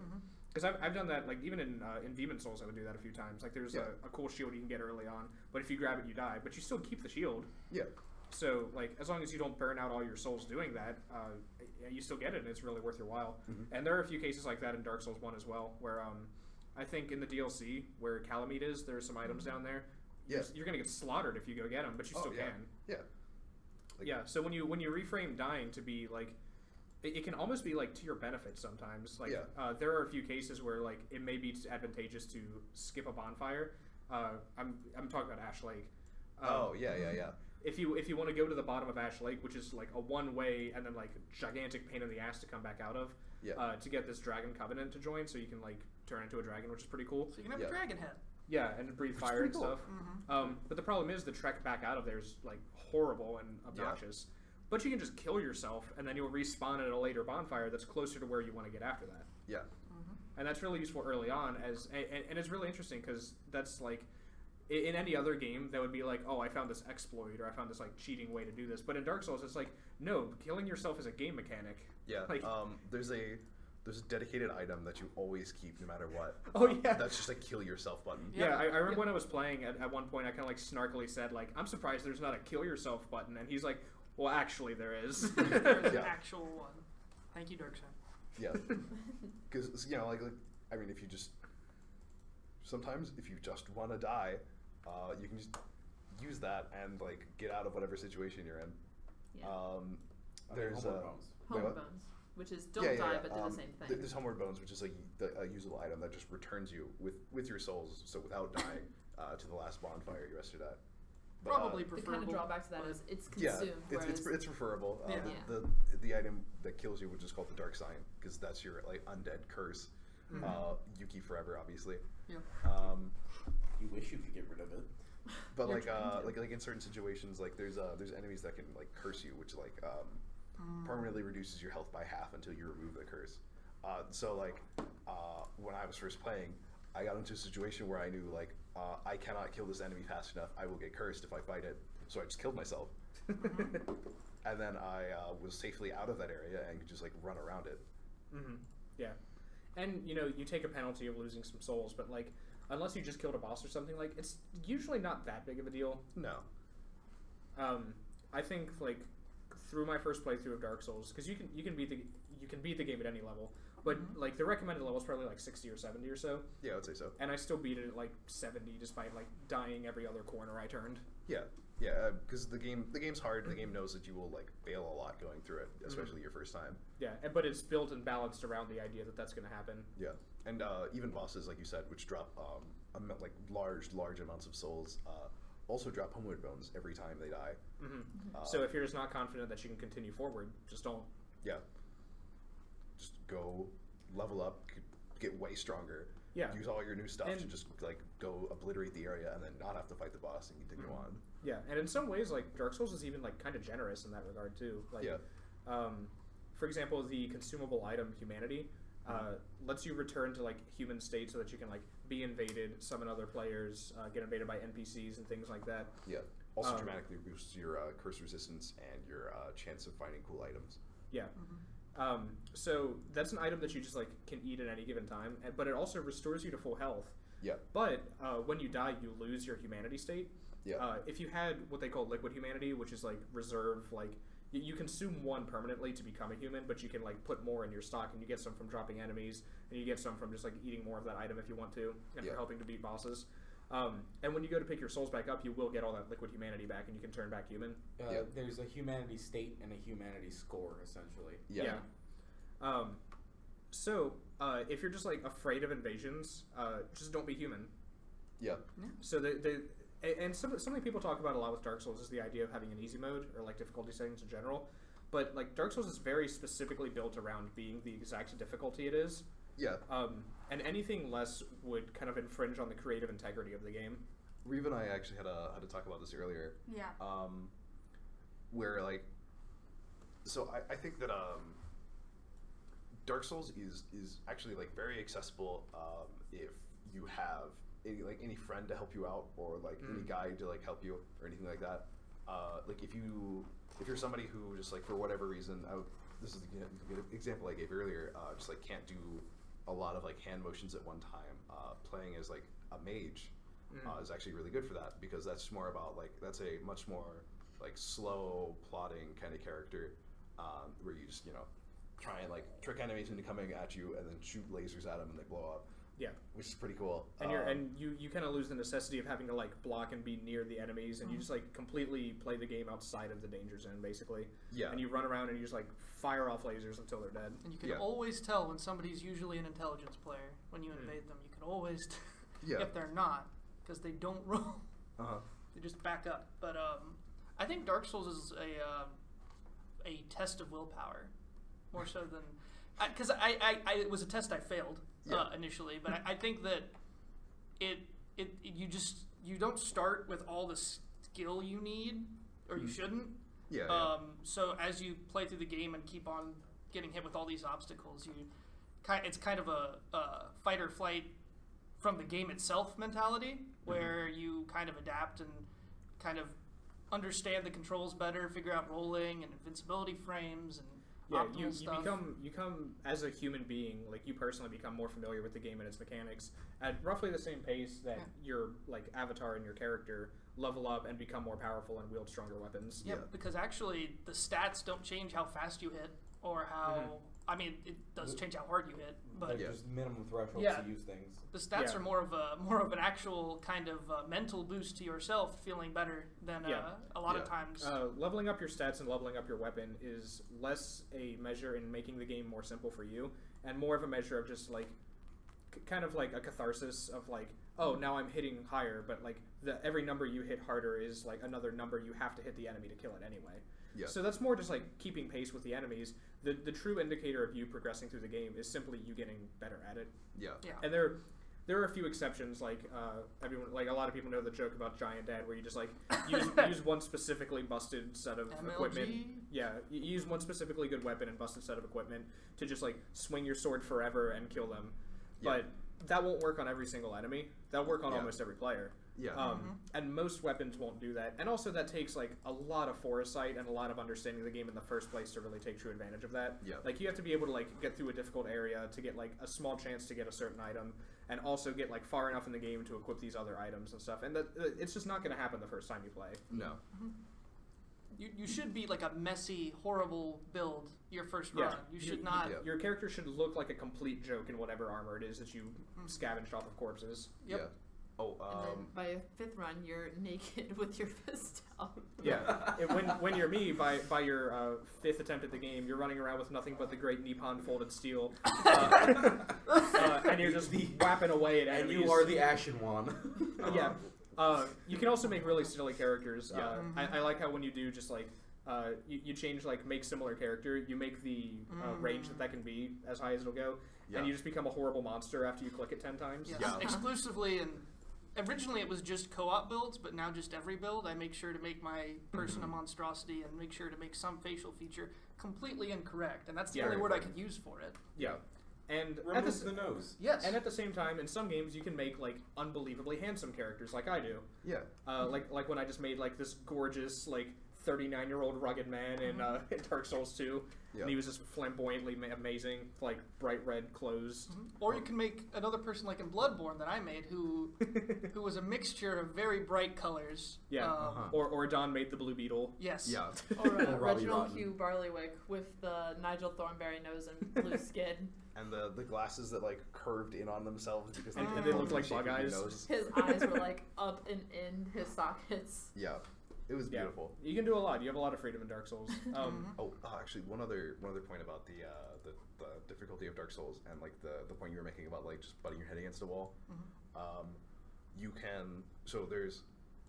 Speaker 1: Because I've done that, like even in Demon Souls I would do that a few times. Like there's a cool shield you can get early on, but if you grab it you die, but you still keep the shield.
Speaker 2: Yeah.
Speaker 1: So like as long as you don't burn out all your souls doing that, you still get it and it's really worth your while. And there are a few cases like that in Dark Souls 1 as well, where I think in the DLC where Calamite is, there's some items down there.
Speaker 2: Yes.
Speaker 1: You're gonna get slaughtered if you go get them, but you still can.
Speaker 2: Yeah. Like,
Speaker 1: yeah. So when you reframe dying to be like, it can almost be like to your benefit sometimes. Like there are a few cases where like it may be advantageous to skip a bonfire. I'm talking about Ash Lake.
Speaker 2: Yeah.
Speaker 1: If you want to go to the bottom of Ash Lake, which is like a one-way and then like gigantic pain in the ass to come back out of, to get this Dragon Covenant to join, so you can like turn into a dragon, which is pretty cool.
Speaker 4: So you can have a dragon head.
Speaker 1: Yeah, and breathe fire and stuff. But the problem is the trek back out of there is like horrible and obnoxious. But you can just kill yourself, and then you'll respawn at a later bonfire that's closer to where you want to get after that.
Speaker 2: Yeah.
Speaker 1: And that's really useful early on, and it's really interesting because that's like, in any other game, that would be like, oh, I found this exploit, or I found this like cheating way to do this. But in Dark Souls, it's like, no, killing yourself is a game mechanic.
Speaker 2: Yeah.
Speaker 1: Like,
Speaker 2: there's a dedicated item that you always keep no matter what.
Speaker 1: Oh yeah.
Speaker 2: That's just a kill yourself button.
Speaker 1: Yeah, I remember when I was playing at one point, I kind of like snarkily said like, I'm surprised there's not a kill yourself button, and he's like, well, actually there is.
Speaker 4: There's an actual one. Thank you, Dirksen.
Speaker 2: Yeah. Because like I mean, if you just sometimes if you just want to die, you can just use that and like get out of whatever situation you're in.
Speaker 5: Yeah.
Speaker 2: There's
Speaker 5: Homeward Bones, which is don't die but do the same thing.
Speaker 2: There's Homeward Bones, which is like a usable item that just returns you with your souls, so without dying, to the last bonfire you rested at. But,
Speaker 4: Probably
Speaker 5: the
Speaker 4: preferable.
Speaker 5: kind of drawback to that is it's consumed.
Speaker 2: It's preferable. The item that kills you, which is called the Dark Sign, because that's your like undead curse. You keep forever, obviously.
Speaker 4: Yeah.
Speaker 3: You wish you could get rid of it.
Speaker 2: But like in certain situations, like there's enemies that can like curse you, which like permanently reduces your health by half until you remove the curse. So like when I was first playing, I got into a situation where I knew like I cannot kill this enemy fast enough. I will get cursed if I fight it. So I just killed myself. And then I was safely out of that area and could just like run around it.
Speaker 1: Yeah. And you take a penalty of losing some souls, but like unless you just killed a boss or something, like it's usually not that big of a deal.
Speaker 2: No.
Speaker 1: I think like through my first playthrough of Dark Souls, because you can beat the game at any level, but like the recommended level is probably like 60 or 70 or so.
Speaker 2: Yeah, I would say so.
Speaker 1: And I still beat it at like 70 despite like dying every other corner I turned.
Speaker 2: Yeah, because the game's hard. The game knows that you will like fail a lot going through it, especially your first time.
Speaker 1: Yeah, but it's built and balanced around the idea that that's going to happen.
Speaker 2: Yeah, and even bosses, like you said, which drop like large amounts of souls, also drop Homeward Bones every time they die.
Speaker 1: So if you're just not confident that you can continue forward, just don't.
Speaker 2: Yeah. Just go level up, get way stronger,
Speaker 1: Yeah.
Speaker 2: use all your new stuff
Speaker 1: And-
Speaker 2: to just like go obliterate the area and then not have to fight the boss and you can go on.
Speaker 1: Yeah, and in some ways, like Dark Souls is even like kind of generous in that regard too. Like,
Speaker 2: Yeah.
Speaker 1: For example, the consumable item Humanity lets you return to like human state so that you can like be invaded, summon other players, get invaded by NPCs and things like that.
Speaker 2: Yeah. Also dramatically boosts your curse resistance and your chance of finding cool items.
Speaker 1: Yeah. So that's an item that you just like can eat at any given time, but it also restores you to full health.
Speaker 2: Yeah.
Speaker 1: But when you die, you lose your humanity state.
Speaker 2: Yeah.
Speaker 1: If you had what they call liquid humanity, which is like reserve, like you consume one permanently to become a human, but you can like put more in your stock, and you get some from dropping enemies, and you get some from just like eating more of that item if you want to, and for helping to beat bosses. And when you go to pick your souls back up, you will get all that liquid humanity back, and you can turn back human.
Speaker 3: There's a humanity state and a humanity score, essentially.
Speaker 2: Yeah.
Speaker 1: So if you're just like afraid of invasions, just don't be human.
Speaker 2: Yeah.
Speaker 1: So and something people talk about a lot with Dark Souls is the idea of having an easy mode or like difficulty settings in general. But like Dark Souls is very specifically built around being the exact difficulty it is.
Speaker 2: Yeah.
Speaker 1: And anything less would kind of infringe on the creative integrity of the game.
Speaker 2: Reeve and I actually had to talk about this earlier.
Speaker 6: Yeah.
Speaker 2: Where like, so I think that Dark Souls is actually like very accessible if you have any friend to help you out or like any guide to like help you or anything like that. Like if you're somebody who just like for whatever reason, this is the example I gave earlier, just like can't do a lot of like hand motions at one time. Playing as like a mage is actually really good for that because that's more about like that's a much more like slow plotting kind of character where you just try and like trick enemies into coming at you and then shoot lasers at them and they blow up.
Speaker 1: Yeah,
Speaker 2: which is pretty cool.
Speaker 1: And you kind of lose the necessity of having to like block and be near the enemies, and you just like completely play the game outside of the danger zone, basically. Yeah. And you run around and you just like fire off lasers until they're dead.
Speaker 4: And you can always tell when somebody's usually an intelligence player when you invade them. You can always, if they're not, because they don't roll. They just back up. But I think Dark Souls is a test of willpower, more so than because it was a test I failed. Initially, but I think that you don't start with all the skill you need, or you shouldn't. So as you play through the game and keep on getting hit with all these obstacles, it's kind of a fight or flight from the game itself mentality, where you kind of adapt and kind of understand the controls better, figure out rolling and invincibility frames and
Speaker 1: you become as a human being, like you personally become more familiar with the game and its mechanics at roughly the same pace that your like avatar and your character level up and become more powerful and wield stronger weapons.
Speaker 4: Because actually the stats don't change how fast you hit or how I mean it does change how hard you hit, but
Speaker 3: there's minimum thresholds to use things.
Speaker 4: The stats are more of an actual kind of mental boost to yourself, feeling better than a lot of times.
Speaker 1: Leveling up your stats and leveling up your weapon is less a measure in making the game more simple for you, and more of a measure of just like kind of like a catharsis of like, oh, now I'm hitting higher, but like every number you hit harder is like another number you have to hit the enemy to kill it anyway. So that's more just like keeping pace with the enemies. The true indicator of you progressing through the game is simply you getting better at it. And there are a few exceptions, like everyone, like a lot of people know the joke about Giant Dad, where you just like use one specifically busted set of equipment. You use one specifically good weapon and busted set of equipment to just like swing your sword forever and kill them. But that won't work on every single enemy. That'll work on almost every player. And most weapons won't do that. And also that takes like a lot of foresight and a lot of understanding the game in the first place to really take true advantage of that. Like you have to be able to like get through a difficult area to get like a small chance to get a certain item, and also get like far enough in the game to equip these other items and stuff. And it's just not going to happen the first time you play.
Speaker 2: No.
Speaker 4: You should be like a messy, horrible build your first run. You should not.
Speaker 1: Your character should look like a complete joke in whatever armor it is that you scavenged off of corpses.
Speaker 5: And then by your 5th run, you're naked with your fist out.
Speaker 1: When you're me, by your 5th attempt at the game, you're running around with nothing but the great Nippon folded steel, and you're just whapping away at enemies.
Speaker 3: And you are the Ashen One.
Speaker 1: You can also make really silly characters. I like how when you do just like You change like make similar character. You make the range that can be as high as it'll go, and you just become a horrible monster after you click it 10 times.
Speaker 4: Yes. Exclusively, and originally it was just co-op builds, but now just every build I make sure to make my person a monstrosity and make sure to make some facial feature completely incorrect, and that's the only word I could use for it.
Speaker 1: Yeah. And
Speaker 7: remove the nose.
Speaker 1: Yes. And at the same time, in some games, you can make like unbelievably handsome characters, like I do.
Speaker 2: Yeah.
Speaker 1: Like when I just made like this gorgeous like 39-year-old rugged man in Dark Souls 2, and he was just flamboyantly amazing, like bright red clothes.
Speaker 4: Or you can make another person like in Bloodborne that I made, who was a mixture of very bright colors.
Speaker 1: Yeah. Or Don made the Blue Beetle.
Speaker 4: Yes.
Speaker 2: Yeah.
Speaker 5: Or Reginald Hugh Barleywick with the Nigel Thornberry nose and blue skin.
Speaker 2: And the glasses that like curved in on themselves because
Speaker 1: and they looked like bug eyes.
Speaker 5: His eyes were like up and in his sockets.
Speaker 2: Yeah, it was beautiful.
Speaker 1: You can do a lot. You have a lot of freedom in Dark Souls.
Speaker 2: Actually, one other point about the difficulty of Dark Souls and like the point you were making about like just butting your head against a wall. You can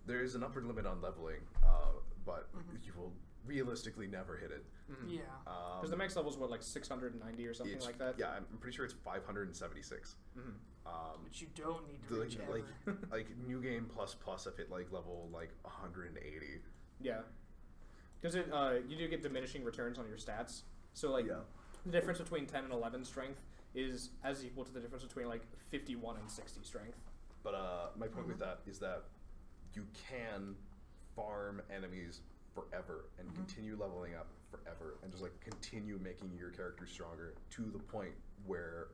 Speaker 2: there is an upper limit on leveling, but you will realistically never hit it.
Speaker 4: Yeah.
Speaker 1: Because the max level is what, like 690 or something like that?
Speaker 2: Yeah, I'm pretty sure it's 576.
Speaker 4: Which you don't need to reach ever.
Speaker 2: Like New Game Plus I've hit like level like 180.
Speaker 1: Yeah. Because it you do get diminishing returns on your stats. So like the difference between 10 and 11 strength is as equal to the difference between like 51 and 60 strength.
Speaker 2: But my point with that is that you can farm enemies forever and continue leveling up forever and just like continue making your character stronger to the point where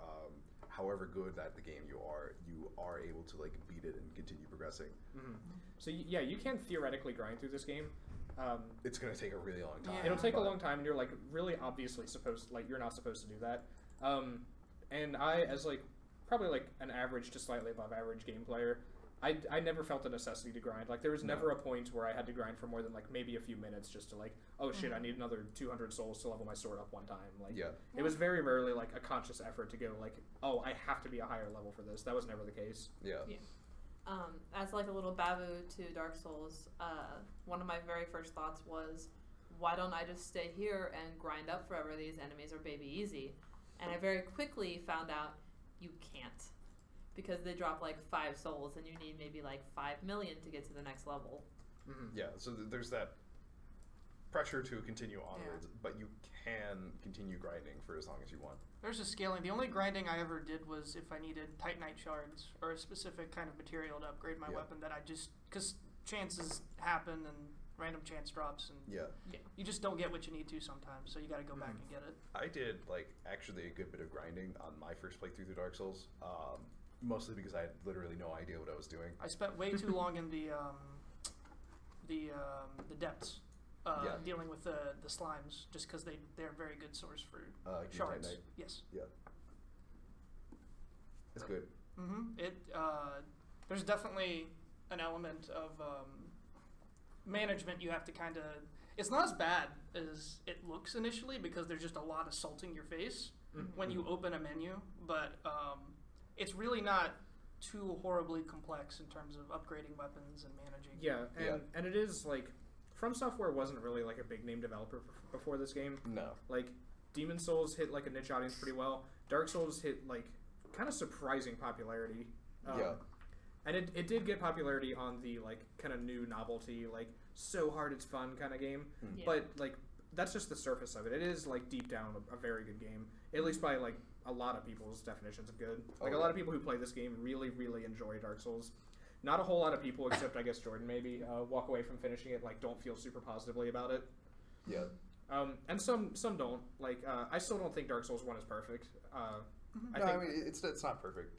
Speaker 2: however good at the game you are able to like beat it and continue progressing.
Speaker 1: So yeah, you can theoretically grind through this game.
Speaker 2: It's gonna take a really long time.
Speaker 1: It'll take a long time, and you're like really obviously you're not supposed to do that. And I, as like probably like an average to slightly above average game player, I never felt the necessity to grind. Like there was never a point where I had to grind for more than like maybe a few minutes just to like, oh shit, I need another 200 souls to level my sword up one time. Like it was very rarely like a conscious effort to go like, oh, I have to be a higher level for this. That was never the case.
Speaker 5: As like a little babu to Dark Souls, one of my very first thoughts was, why don't I just stay here and grind up forever? These enemies are baby easy. And I very quickly found out you can't. Because they drop like 5 souls and you need maybe like 5 million to get to the next level.
Speaker 2: Yeah, so there's that pressure to continue onwards, but you can continue grinding for as long as you want.
Speaker 4: There's a scaling. The only grinding I ever did was if I needed Titanite shards or a specific kind of material to upgrade my weapon that I just, because chances happen and random chance drops and you just don't get what you need to sometimes, so you got to go back and get it. I
Speaker 2: did like actually a good bit of grinding on my first playthrough through Dark Souls. Mostly because I had literally no idea what I was doing. I
Speaker 4: spent way too long in the depths dealing with the slimes, just because they're a very good source for shards.
Speaker 2: Titanite.
Speaker 4: Yes.
Speaker 2: Yeah. It's good.
Speaker 4: There's definitely an element of management you have to kind of. It's not as bad as it looks initially because there's just a lot of salting your face when you open a menu, but. It's really not too horribly complex in terms of upgrading weapons and managing.
Speaker 1: Yeah, and it is like From Software wasn't really like a big name developer before this game.
Speaker 2: No.
Speaker 1: Like Demon Souls hit like a niche audience pretty well. Dark Souls hit like kind of surprising popularity. And it did get popularity on the like kind of new novelty, like so hard it's fun kind of game. But like that's just the surface of it. It is like deep down a very good game, at least by like a lot of people's definitions of good. Like a lot of people who play this game really, really enjoy Dark Souls. Not a whole lot of people, except I guess Jordan maybe, walk away from finishing it like don't feel super positively about it.
Speaker 2: Yeah.
Speaker 1: And some don't. Like I still don't think Dark Souls 1 is perfect.
Speaker 2: I mean it's not perfect.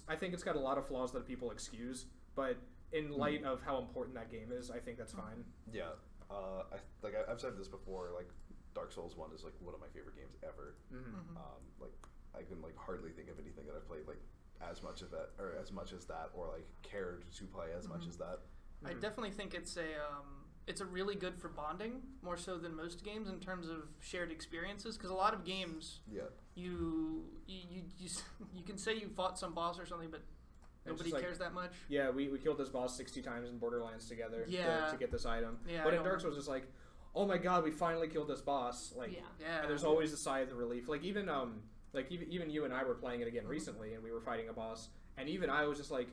Speaker 1: I think it's got a lot of flaws that people excuse, but in light of how important that game is, I think that's fine.
Speaker 2: Yeah. I've said this before. Like Dark Souls 1 is like one of my favorite games ever. Like I can like hardly think of anything that I've played like as much of that or like cared to play as much as that.
Speaker 4: I definitely think it's a really good for bonding more so than most games in terms of shared experiences, because a lot of games you can say you fought some boss or something, but nobody cares that much.
Speaker 1: Yeah, we killed this boss 60 times in Borderlands together to get this item.
Speaker 4: Yeah,
Speaker 1: but in Dark Souls it's like, oh my god, we finally killed this boss. Like,
Speaker 4: Yeah.
Speaker 1: and there's always a sigh of relief. Like even even you and I were playing it again recently, and we were fighting a boss, and even I was just like,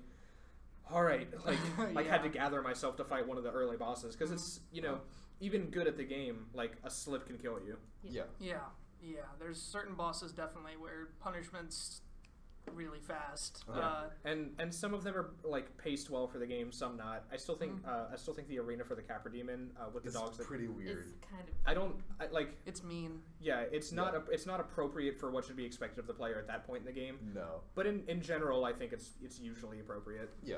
Speaker 1: all right, like had to gather myself to fight one of the early bosses because it's even good at the game, like a slip can kill you.
Speaker 4: Yeah. There's certain bosses definitely where punishment's really fast.
Speaker 1: And some of them are like paced well for the game, some not. I still think the arena for the Capra Demon with the dogs
Speaker 2: pretty weird.
Speaker 5: It's kind of.
Speaker 4: It's mean.
Speaker 1: Yeah, it's not appropriate for what should be expected of the player at that point in the game.
Speaker 2: No.
Speaker 1: But in general, I think it's usually appropriate.
Speaker 2: Yeah.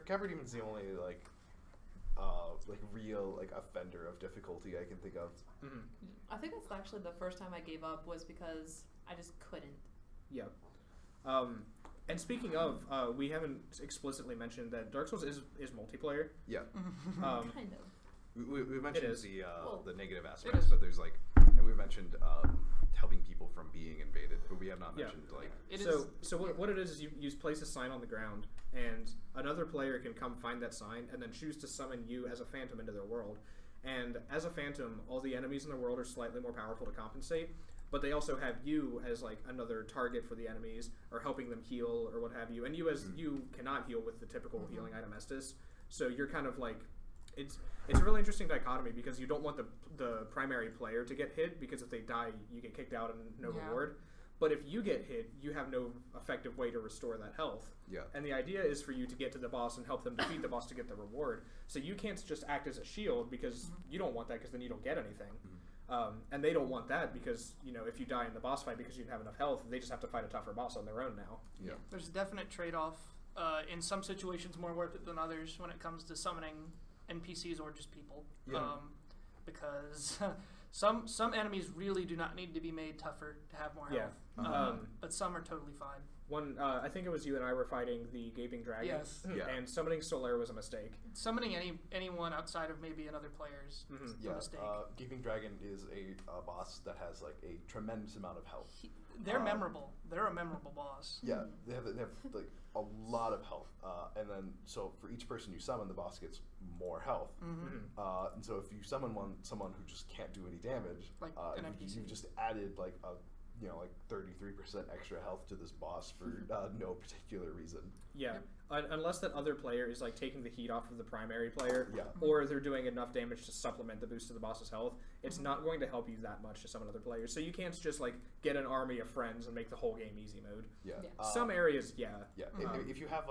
Speaker 2: Capra Demon's the only real offender of difficulty I can think of.
Speaker 1: Mm-hmm.
Speaker 5: I think that's actually the first time I gave up was because I just couldn't.
Speaker 1: Yeah. And speaking of, we haven't explicitly mentioned that Dark Souls is multiplayer.
Speaker 2: Yeah.
Speaker 5: Kind of.
Speaker 2: We mentioned the negative aspects,
Speaker 4: is.
Speaker 2: but there's and we mentioned helping people from being invaded, but we have not mentioned
Speaker 1: what it is you place a sign on the ground, and another player can come find that sign and then choose to summon you as a phantom into their world. And as a phantom, all the enemies in the world are slightly more powerful to compensate, but they also have you as like another target for the enemies or helping them heal or what have you. And you cannot heal with the typical healing item Estus, so you're kind of like it's a really interesting dichotomy because you don't want the primary player to get hit because if they die you get kicked out and no reward. But if you get hit, you have no effective way to restore that health.
Speaker 2: Yeah.
Speaker 1: And the idea is for you to get to the boss and help them defeat the boss to get the reward. So you can't just act as a shield because you don't want that because then you don't get anything. And they don't want that because, if you die in the boss fight because you didn't have enough health, they just have to fight a tougher boss on their own now.
Speaker 2: Yeah.
Speaker 4: There's a definite trade-off. In some situations more worth it than others when it comes to summoning NPCs or just people.
Speaker 2: Yeah.
Speaker 4: Because some enemies really do not need to be made tougher to have more health. But some are totally fine.
Speaker 1: I think it was you and I were fighting the Gaping Dragon.
Speaker 4: Yes.
Speaker 1: And summoning Solaire was a mistake.
Speaker 4: Summoning anyone outside of maybe another player's a mistake.
Speaker 2: Gaping Dragon is a boss that has a tremendous amount of health.
Speaker 4: They're memorable. They're a memorable boss.
Speaker 2: Yeah, they have a lot of health, and then so for each person you summon, the boss gets more health. And so if you summon someone who just can't do any damage,
Speaker 4: an NPC.
Speaker 2: you've just added 33% extra health to this boss for no particular reason.
Speaker 1: Yeah, unless that other player is taking the heat off of the primary player,
Speaker 2: Yeah.
Speaker 1: or they're doing enough damage to supplement the boost to the boss's health, it's not going to help you that much to summon other players. So you can't just get an army of friends and make the whole game easy mode.
Speaker 2: Yeah.
Speaker 1: Some areas, yeah.
Speaker 2: Yeah. If you have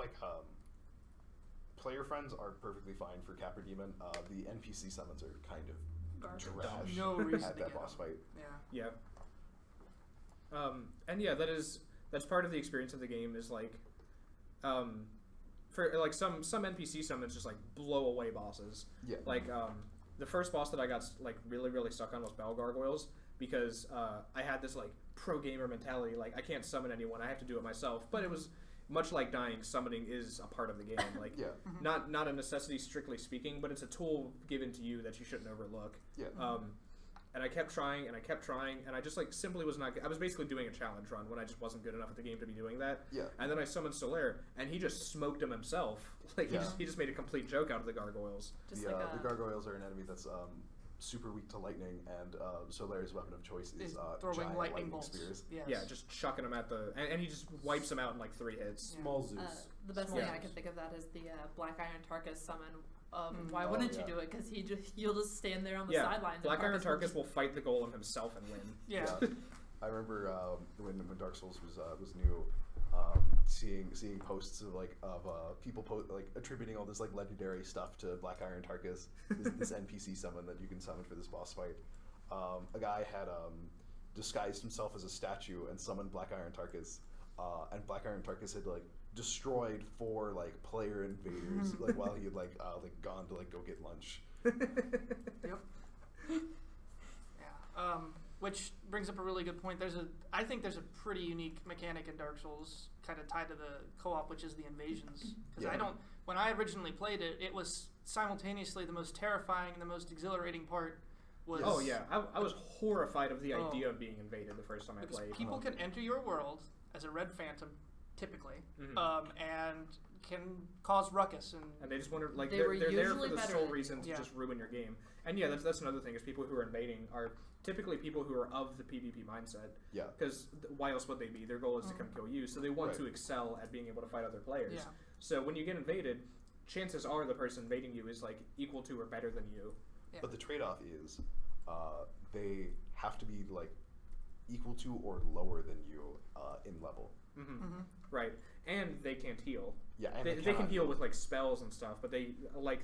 Speaker 2: player friends are perfectly fine for Capra Demon. The NPC summons are kind of trash
Speaker 4: No reason
Speaker 2: at
Speaker 4: to
Speaker 2: that
Speaker 4: get
Speaker 2: boss
Speaker 4: them.
Speaker 2: fight.
Speaker 1: Yeah. And yeah, that's part of the experience of the game is for some NPC summons just blow away bosses.
Speaker 2: Yeah.
Speaker 1: The first boss that I got really really stuck on was Bell Gargoyles because I had this pro gamer mentality, I can't summon anyone, I have to do it myself. But it was much like dying, summoning is a part of the game.
Speaker 2: Yeah.
Speaker 1: Not a necessity strictly speaking, but it's a tool given to you that you shouldn't overlook.
Speaker 2: Yeah.
Speaker 1: And I kept trying, and I just simply was not. I was basically doing a challenge run when I just wasn't good enough at the game to be doing that.
Speaker 2: Yeah.
Speaker 1: And then I summoned Solaire, and he just smoked him himself. He just made a complete joke out of the gargoyles.
Speaker 2: The gargoyles are an enemy that's super weak to lightning, and Solaire's weapon of choice is
Speaker 4: throwing
Speaker 2: giant
Speaker 4: lightning bolts.
Speaker 2: spears.
Speaker 4: Yes.
Speaker 1: Yeah, just chucking him at and he just wipes him out in 3 hits.
Speaker 3: Small Zeus.
Speaker 5: The best thing I can think of that is the Black Iron Tarkus summon. Why wouldn't you do it? Because you'll just stand there on the sidelines.
Speaker 1: Black Iron Tarkus
Speaker 5: just
Speaker 1: will fight the golem himself and win.
Speaker 4: Yeah.
Speaker 2: I remember when Dark Souls was new, seeing posts of people attributing all this legendary stuff to Black Iron Tarkus, this NPC summon that you can summon for this boss fight. A guy had disguised himself as a statue and summoned Black Iron Tarkus, and Black Iron Tarkus had destroyed 4 player invaders while he had gone to go get lunch.
Speaker 4: Yep. Yeah. Which brings up a really good point. I think there's a pretty unique mechanic in Dark Souls, kind of tied to the co-op, which is the invasions. Because when I originally played it, it was simultaneously the most terrifying and the most exhilarating part.
Speaker 1: Oh yeah, I was horrified of the idea of being invaded the first time I played.
Speaker 4: People can enter your world as a red phantom, typically, and can cause ruckus. And
Speaker 1: they just wonder,
Speaker 5: They were
Speaker 1: they're there for
Speaker 5: usually
Speaker 1: the
Speaker 5: better
Speaker 1: sole
Speaker 5: than
Speaker 1: reason to
Speaker 4: you.
Speaker 1: just ruin your game. And yeah, that's another thing is people who are invading are typically people who are of the PvP mindset.
Speaker 2: Yeah.
Speaker 1: Because why else would they be? Their goal is to come kill you, so they want to excel at being able to fight other players.
Speaker 4: Yeah.
Speaker 1: So when you get invaded, chances are the person invading you is like equal to or better than you.
Speaker 4: Yeah.
Speaker 2: But the trade-off is they have to be like equal to or lower than you in level.
Speaker 1: Right, and they can't heal.
Speaker 2: Yeah, and
Speaker 1: they can heal with like spells and stuff, but they like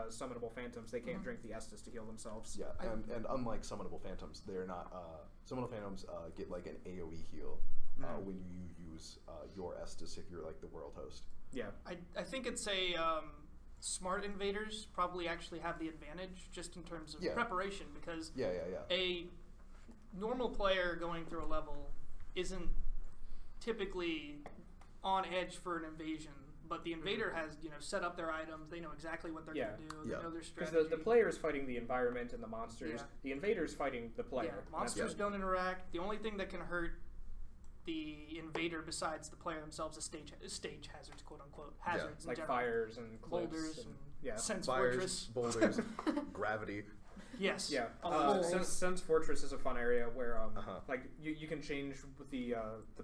Speaker 1: summonable phantoms. They can't drink the Estus to heal themselves.
Speaker 2: Yeah, and unlike summonable phantoms, they're not. Summonable phantoms get like an AOE heal when you use your Estus if you're like the world host.
Speaker 1: Yeah,
Speaker 4: I think it's a smart invaders probably actually have the advantage just in terms of preparation because a normal player going through a level isn't typically on edge for an invasion, but the invader has set up their items. They know exactly what they're going to do. They know their strategy.
Speaker 1: Because the player is fighting the environment and the monsters. The invader is fighting the player.
Speaker 4: Yeah. Monsters don't interact. The only thing that can hurt the invader besides the player themselves is stage hazards, quote unquote hazards,
Speaker 1: like
Speaker 4: general.
Speaker 1: Fires and cliffs
Speaker 4: boulders and Sense
Speaker 2: Fires,
Speaker 4: Fortress,
Speaker 2: boulders, gravity.
Speaker 4: Yes.
Speaker 1: Yeah. Sense Fortress is a fun area where like you can change with the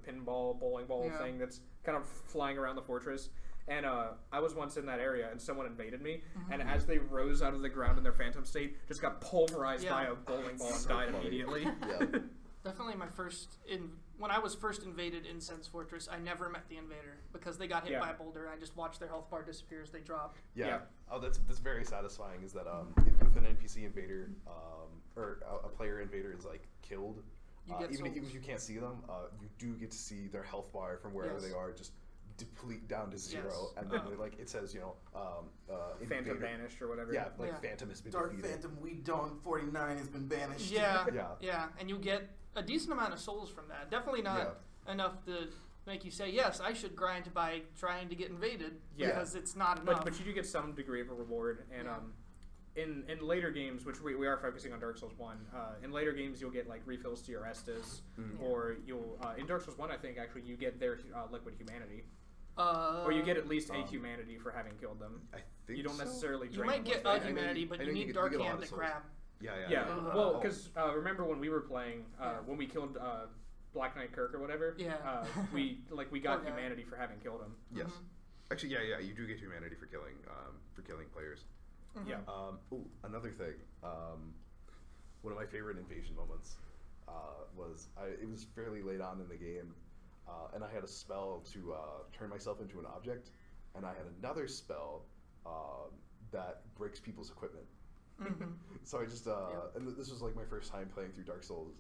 Speaker 1: pinball bowling ball thing that's kind of flying around the fortress. And I was once in that area and someone invaded me, and as they rose out of the ground in their phantom state, just got pulverized by a bowling ball and died immediately.
Speaker 4: Definitely when I was first invaded in Sense Fortress, I never met the invader because they got hit by a boulder. I just watched their health bar disappear as they dropped.
Speaker 2: Yeah. Oh, that's very satisfying. Is that if an NPC invader or a player invader is like killed, even if you can't see them, you do get to see their health bar from wherever they are just deplete down to zero, and then like it says
Speaker 1: Phantom banished or whatever.
Speaker 2: Yeah, like Phantom has been
Speaker 3: Dark
Speaker 2: defeated.
Speaker 3: Phantom Weed Dawn 49 has been banished.
Speaker 4: Yeah, and you get a decent amount of souls from that. Definitely not enough to make you say, yes, I should grind by trying to get invaded, because it's not enough.
Speaker 1: But you do get some degree of a reward, and in later games, which we are focusing on Dark Souls 1, in later games you'll get like refills to your Estus, or you'll, in Dark Souls 1 I think actually you get their liquid humanity. Or you get at least a humanity for having killed them.
Speaker 2: I think
Speaker 1: you don't necessarily drain
Speaker 4: You might get a humanity, but you need Dark Hand to grab.
Speaker 1: Yeah. Well, because remember when we were playing, when we killed Black Knight Kirk or whatever, we got humanity for having killed him.
Speaker 2: Yes. Actually, you do get humanity for killing players.
Speaker 1: Yeah.
Speaker 2: Another thing. One of my favorite invasion moments was it was fairly late on in the game, and I had a spell to turn myself into an object, and I had another spell that breaks people's equipment. So I just and this was like my first time playing through Dark Souls.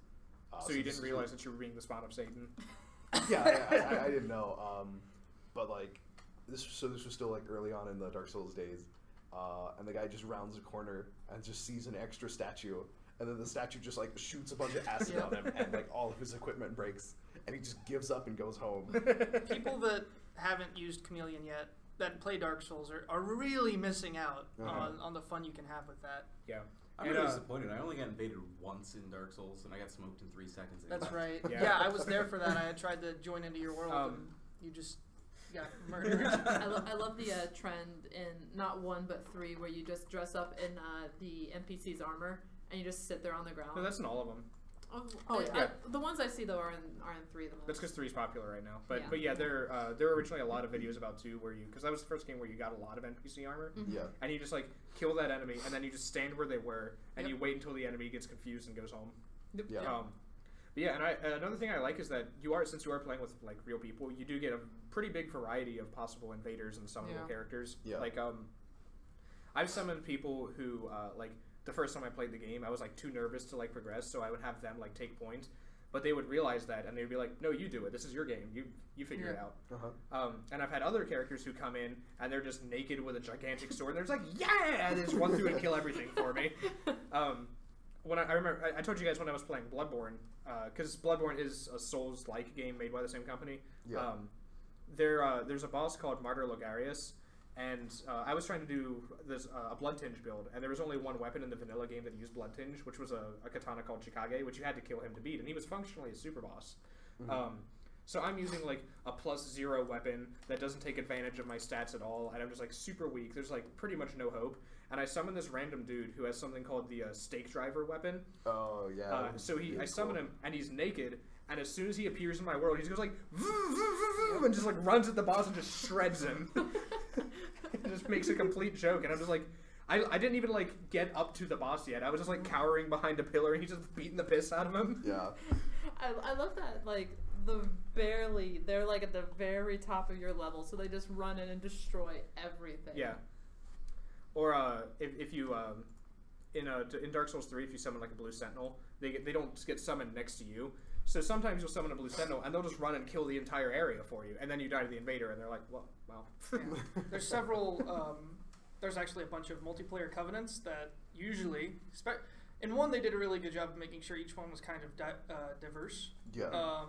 Speaker 1: So you didn't realize that you were being the spawn of Satan?
Speaker 2: I didn't know. But like this was still like early on in the Dark Souls days, and the guy just rounds a corner and just sees an extra statue, and then the statue just like shoots a bunch of acid on him, and like all of his equipment breaks, and he just gives up and goes home.
Speaker 4: People that haven't used Chameleon yet, that play Dark Souls, are really missing out on the fun you can have with that.
Speaker 1: Yeah.
Speaker 3: I'm really disappointed. I only got invaded once in Dark Souls, and I got smoked in 3 seconds.
Speaker 4: That's right. Yeah, I was there for that. I had tried to join into your world, and you just got murdered.
Speaker 5: I love the trend in not 1 but 3 where you just dress up in the NPC's armor and you just sit there on the ground.
Speaker 1: No, that's in all of them.
Speaker 5: The ones I see though are in 3 the most.
Speaker 1: That's because 3 is popular right now. But there were originally a lot of videos about 2 where because that was the first game where you got a lot of NPC armor. And you just like kill that enemy and then you just stand where they were and you wait until the enemy gets confused and goes home. And another thing I like is that since you are playing with like real people, you do get a pretty big variety of possible invaders and summonable characters. Like I've summoned people who like the first time I played the game, I was like too nervous to like progress, so I would have them like take point, but they would realize that and they'd be like, "No, you do it. This is your game. You figure it out." And I've had other characters who come in and they're just naked with a gigantic sword, and they're just like, "Yeah!" and they just run through and kill everything for me. When I remember, I told you guys when I was playing Bloodborne, because Bloodborne is a Souls-like game made by the same company. There's a boss called Martyr Logarius. And I was trying to do this a Blood Tinge build, and there was only one weapon in the vanilla game that used Blood Tinge, which was a katana called Chikage, which you had to kill him to beat, and he was functionally a super boss. So I'm using like a +0 weapon that doesn't take advantage of my stats at all, and I'm just like super weak. There's like pretty much no hope. and I summon this random dude who has something called the stake driver weapon.
Speaker 2: Oh yeah.
Speaker 1: So
Speaker 2: really
Speaker 1: I summon
Speaker 2: cool.
Speaker 1: him, and he's naked. And as soon as he appears in my world, he just goes like, and just like runs at the boss and just shreds him. It just makes a complete joke, and I'm just like, I didn't even like get up to the boss yet. I was just like cowering behind a pillar, and he's just beating the piss out of him.
Speaker 2: Yeah.
Speaker 5: I love that, like, they're like at the very top of your level, so they just run in and destroy everything.
Speaker 1: Yeah. Or if you in Dark Souls 3, if you summon like a blue sentinel, they don't just get summoned next to you. So sometimes you'll summon a blue sentinel, and they'll just run and kill the entire area for you, and then you die to the invader, and they're like, well.
Speaker 4: Yeah. There's several. There's actually a bunch of multiplayer covenants that usually, in one, they did a really good job of making sure each one was kind of diverse.
Speaker 2: Yeah.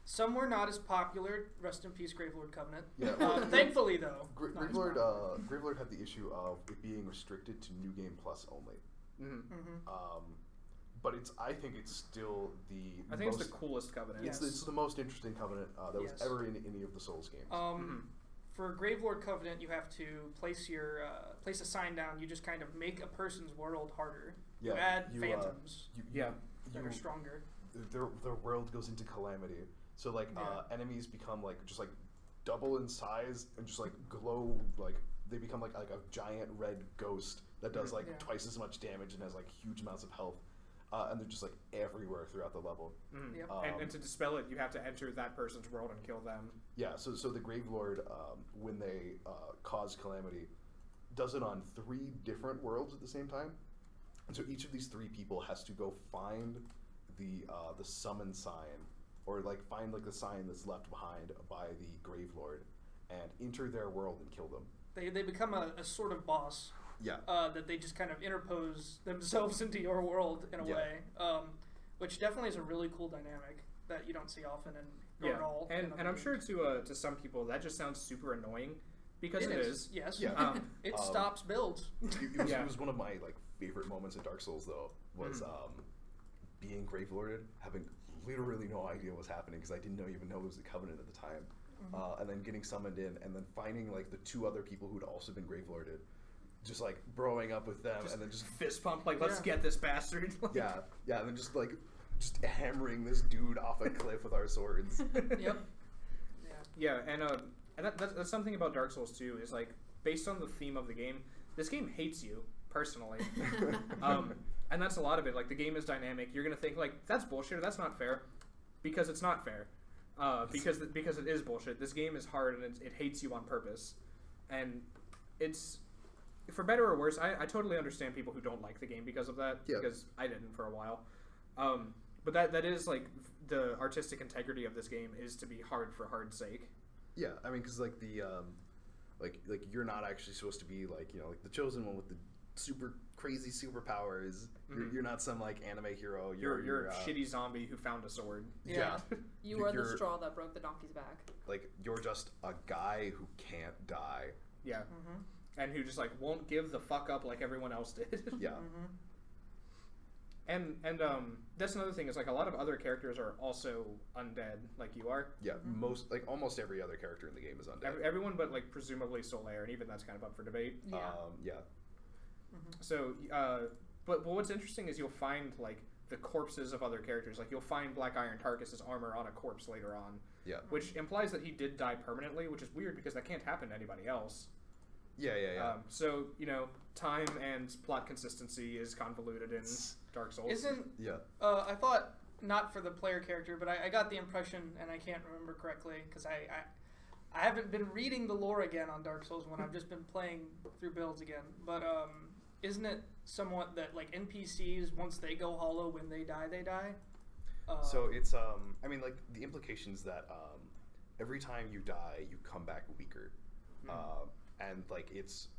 Speaker 4: Some were not as popular. Rest in peace, Gravelord Covenant.
Speaker 2: Yeah.
Speaker 4: Thankfully, though,
Speaker 2: Gravelord had the issue of it being restricted to New Game Plus only. But I think it's still
Speaker 1: it's the coolest covenant.
Speaker 4: Yes.
Speaker 2: It's the most interesting covenant that was ever in any of the Souls games.
Speaker 4: For Gravelord Covenant, you have to place a sign down. You just kind of make a person's world harder.
Speaker 2: Yeah,
Speaker 4: you add phantoms that are
Speaker 2: you-
Speaker 4: stronger.
Speaker 2: Their world goes into calamity. So like enemies become like just like double in size and just like glow, like they become like a giant red ghost that does like twice as much damage and has like huge amounts of health. And they're just like everywhere throughout the level.
Speaker 4: Yep.
Speaker 1: And to dispel it, you have to enter that person's world and kill them.
Speaker 2: Yeah, so the Gravelord, when they cause calamity, does it on 3 different worlds at the same time. And so each of these 3 people has to go find the summon sign, or like find like the sign that's left behind by the Gravelord, and enter their world and kill them.
Speaker 4: They become a sort of boss.
Speaker 2: Yeah.
Speaker 4: That they just kind of interpose themselves into your world in a way, which definitely is a really cool dynamic that you don't see often in at all.
Speaker 1: And I'm sure to some people that just sounds super annoying, because it is.
Speaker 4: Yes.
Speaker 2: Yeah.
Speaker 4: It stops builds.
Speaker 2: It was one of my like favorite moments in Dark Souls though, was being Gravelorded, having literally no idea what was happening because I didn't even know it was a covenant at the time, and then getting summoned in, and then finding like the 2 other people who'd also been Gravelorded, just like broing up with them, and then just
Speaker 1: fist pump, like, let's get this bastard.
Speaker 2: yeah, and then just hammering this dude off a cliff with our swords.
Speaker 4: Yep.
Speaker 1: Yeah, and that's something about Dark Souls 2 is like, based on the theme of the game, this game hates you personally. And that's a lot of it. Like, the game is dynamic. You're gonna think like, that's bullshit, or that's not fair, because it's not fair. Because it is bullshit. This game is hard, and it hates you on purpose, and it's, for better or worse, I totally understand people who don't like the game because of that, because I didn't for a while. But that is, like, the artistic integrity of this game is to be hard for hard's sake.
Speaker 2: Yeah, I mean, because, like, the, like you're not actually supposed to be, like, you know, like, the chosen one with the super crazy superpowers. You're not some, like, anime hero.
Speaker 1: You're a shitty zombie who found a sword.
Speaker 2: Yeah.
Speaker 5: You are the straw that broke the donkey's back. Like,
Speaker 2: you're just a guy who can't die.
Speaker 1: Yeah. And who just, like, won't give the fuck up like everyone else did.
Speaker 2: Yeah.
Speaker 1: And that's another thing, is like a lot of other characters are also undead, like you are.
Speaker 2: Yeah, almost every other character in the game is undead.
Speaker 1: Everyone but, like, presumably Solaire, and even that's kind of up for debate.
Speaker 5: Yeah.
Speaker 1: So, but what's interesting is you'll find, like, the corpses of other characters. Like, you'll find Black Iron Tarkus's armor on a corpse later on. Yeah. Which implies that he did die permanently, which is weird because that can't happen to anybody else.
Speaker 2: Yeah.
Speaker 1: So, you know, time and plot consistency is convoluted in Dark Souls.
Speaker 4: I thought, not for the player character, but I got the impression, and I can't remember correctly, because I haven't been reading the lore again on Dark Souls when I've just been playing through builds again, but isn't it somewhat that, like, NPCs, once they go hollow, when they die, they die?
Speaker 2: So it's, I mean, like, the implications that every time you die, you come back weaker. And, like, it's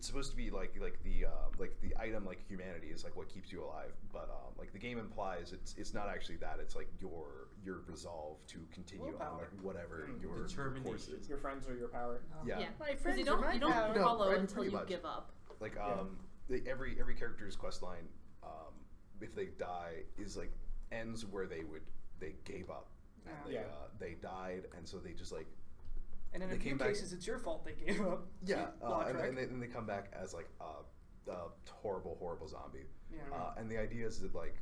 Speaker 2: supposed to be like the item, like, humanity is like what keeps you alive, but like the game implies it's not actually that. It's like your resolve to continue on, like, whatever your course is.
Speaker 1: Your friends are your power.
Speaker 4: My friends
Speaker 5: you don't hollow until you
Speaker 2: much.
Speaker 5: give up.
Speaker 2: Like every character's quest line, if they die, is like ends where they gave up. And they died, and so they just like
Speaker 4: And in a few cases, it's your fault they gave up.
Speaker 2: Yeah,
Speaker 4: Lock track.
Speaker 2: and they come back as like a horrible, horrible zombie.
Speaker 4: Yeah.
Speaker 2: And the idea is that like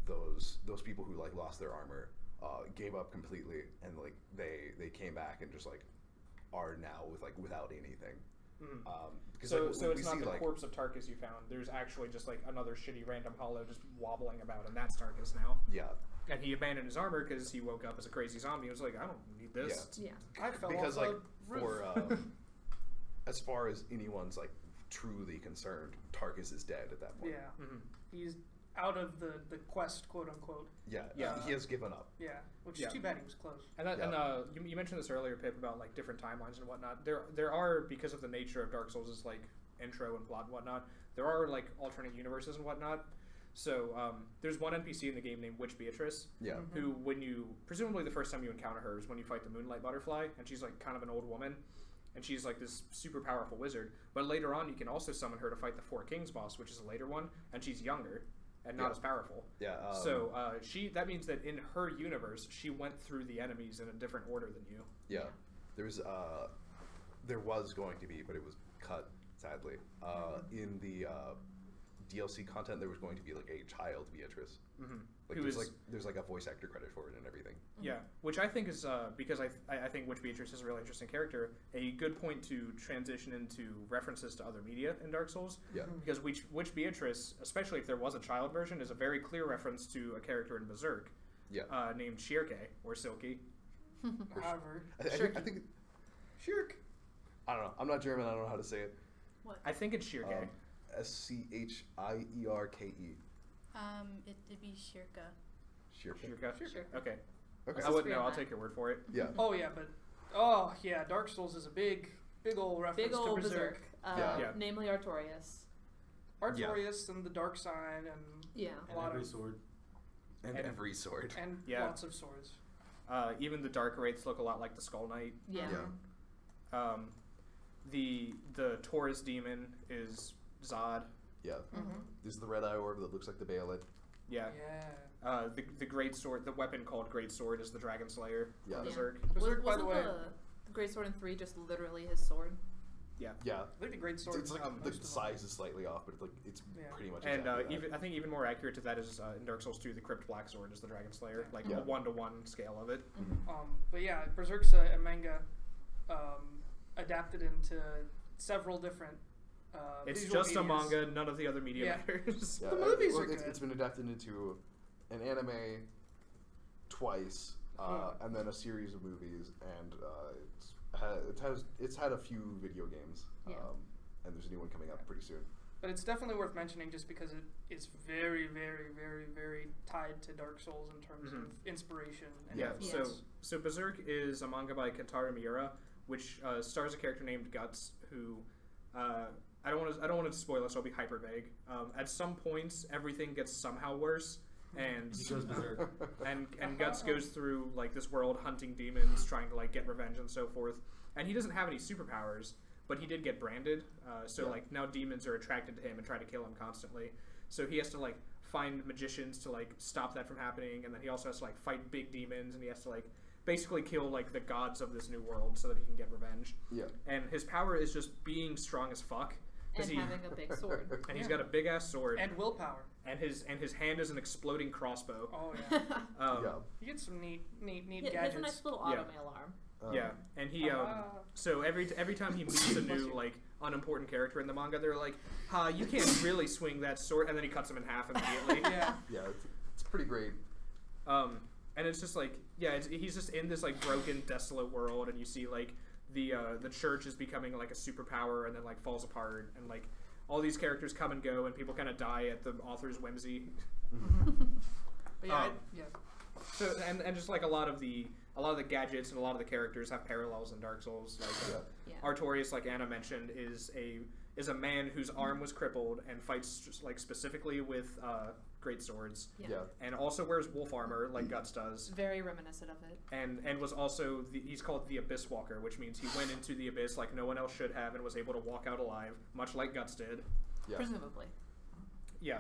Speaker 2: those people who like lost their armor gave up completely, and like they came back and just like are now without anything.
Speaker 1: So
Speaker 2: like,
Speaker 1: it's not
Speaker 2: see,
Speaker 1: the
Speaker 2: like,
Speaker 1: corpse of Tarkus you found. There's actually just like another shitty random hollow just wobbling about, and that's Tarkus now.
Speaker 2: Yeah.
Speaker 1: And he abandoned his armor because he woke up as a crazy zombie. He was like, I don't need this.
Speaker 5: Yeah.
Speaker 4: I fell
Speaker 2: Because
Speaker 4: off
Speaker 2: like
Speaker 4: a roof.
Speaker 2: for as far as anyone's like truly concerned, Tarkus is dead at that point.
Speaker 4: Yeah. He's out of the quest, quote unquote.
Speaker 2: Yeah.
Speaker 1: Yeah.
Speaker 2: He has given up.
Speaker 4: Yeah, which
Speaker 1: Yeah.
Speaker 4: is too bad he was close.
Speaker 1: And you mentioned this earlier, Pip, about like different timelines and whatnot. There are, because of the nature of Dark Souls' like intro and plot and whatnot, there are like alternate universes and whatnot. So there's one NPC in the game named Witch Beatrice,
Speaker 2: Yeah.
Speaker 1: who when you presumably the first time you encounter her is when you fight the Moonlight Butterfly, and she's like kind of an old woman, and she's like this super powerful wizard. But later on, you can also summon her to fight the Four Kings boss, which is a later one, and she's younger and not as powerful.
Speaker 2: Yeah.
Speaker 1: So that means that in her universe, she went through the enemies in a different order than you.
Speaker 2: Yeah. There was going to be, but it was cut sadly. In the DLC content, there was going to be like a child Beatrice. Like there's like a voice actor credit for it and everything.
Speaker 1: Yeah, which I think is because I think Witch Beatrice is a really interesting character. A good point to transition into references to other media in Dark Souls.
Speaker 2: Yeah.
Speaker 1: Because Witch Beatrice, especially if there was a child version, is a very clear reference to a character in Berserk.
Speaker 2: Yeah.
Speaker 1: Named Shirke or Silky.
Speaker 4: However,
Speaker 2: I think
Speaker 4: Shirk.
Speaker 2: I don't know. I'm not German. I don't know how to say it.
Speaker 6: What?
Speaker 1: I think it's Shirke.
Speaker 2: Schierke.
Speaker 6: It'd be Shirka.
Speaker 2: Shirke.
Speaker 1: Shirke. Okay.
Speaker 2: Okay.
Speaker 1: I wouldn't know. I'll take your word for it.
Speaker 2: Yeah.
Speaker 4: Oh yeah, but Dark Souls is a big old reference
Speaker 5: Big old
Speaker 4: to Berserk.
Speaker 2: Yeah.
Speaker 5: Namely Artorias.
Speaker 4: Artorias and the dark side and
Speaker 5: Yeah.
Speaker 4: a lot
Speaker 3: every
Speaker 4: of
Speaker 3: sword.
Speaker 2: And every sword.
Speaker 4: and
Speaker 1: Yeah.
Speaker 4: lots of swords.
Speaker 1: Even the Dark Wraiths look a lot like the Skull Knight.
Speaker 5: Yeah.
Speaker 2: Yeah.
Speaker 1: The Taurus demon is Zod.
Speaker 2: Yeah. There's the red eye orb that looks like the Bayonet.
Speaker 1: Yeah.
Speaker 4: Yeah.
Speaker 1: The great sword, the weapon called Great Sword, is the Dragon Slayer.
Speaker 2: Yeah.
Speaker 1: Berserk.
Speaker 4: Berserk, by the way,
Speaker 5: the Great Sword in 3 just literally his sword?
Speaker 2: Yeah.
Speaker 4: I think the great sword.
Speaker 2: It's like the size is slightly off, but it's pretty much.
Speaker 1: And
Speaker 2: exactly that.
Speaker 1: I think even more accurate to that is in Dark Souls 2, the Crypt Black Sword is the Dragon Slayer, like
Speaker 2: Yeah.
Speaker 1: a 1-to-1 scale of it.
Speaker 4: But yeah, Berserk's a manga adapted into several different.
Speaker 1: It's
Speaker 4: visual
Speaker 1: just a
Speaker 4: medias.
Speaker 1: manga. None of the other media matters.
Speaker 2: Yeah,
Speaker 4: The movies are
Speaker 2: it's
Speaker 4: good.
Speaker 2: been adapted into an anime twice, and then a series of movies, and it's had a few video games,
Speaker 5: Yeah.
Speaker 2: and there's a new one coming up pretty soon.
Speaker 4: But it's definitely worth mentioning just because it's very, very, very, very tied to Dark Souls in terms of inspiration. And
Speaker 1: Yeah.
Speaker 4: influence.
Speaker 1: So Berserk is a manga by Kentaro Miura, which stars a character named Guts, who I don't want to spoil it, so I'll be hyper vague. At some points, everything gets somehow worse, and
Speaker 3: He goes berserk.
Speaker 1: and Guts goes through like this world hunting demons, trying to like get revenge and so forth. And he doesn't have any superpowers, but he did get branded. So like now demons are attracted to him and try to kill him constantly. So he has to like find magicians to like stop that from happening, and then he also has to like fight big demons, and he has to like basically kill like the gods of this new world so that he can get revenge.
Speaker 2: Yeah.
Speaker 1: And his power is just being strong as fuck.
Speaker 5: And having a big sword.
Speaker 1: And he's got a big ass sword.
Speaker 4: And willpower.
Speaker 1: And his hand is an exploding crossbow.
Speaker 4: Oh yeah.
Speaker 2: Yeah.
Speaker 4: You get some neat
Speaker 5: He has
Speaker 4: gadgets.
Speaker 5: a nice little
Speaker 1: Yeah.
Speaker 5: auto-mail arm.
Speaker 1: Yeah, and he so every time he meets a new like unimportant character in the manga, they're like, "Ha, you can't really swing that sword," and then he cuts him in half immediately.
Speaker 4: Yeah.
Speaker 2: Yeah, it's pretty great.
Speaker 1: And it's just like, yeah, he's just in this like broken, desolate world, and you see like the church is becoming like a superpower, and then like falls apart, and like all these characters come and go, and people kind of die at the author's whimsy.
Speaker 4: But yeah,
Speaker 1: So and just like a lot of the gadgets and a lot of the characters have parallels in Dark Souls. Like Artorias, like Anna mentioned, is a man whose arm was crippled and fights just, like specifically with great swords.
Speaker 5: Yeah.
Speaker 1: And also wears wolf armor like Guts does.
Speaker 5: Very reminiscent of it.
Speaker 1: And was also he's called the Abyss Walker, which means he went into the abyss like no one else should have and was able to walk out alive, much like Guts did.
Speaker 2: Yeah.
Speaker 5: Presumably.
Speaker 1: Yeah.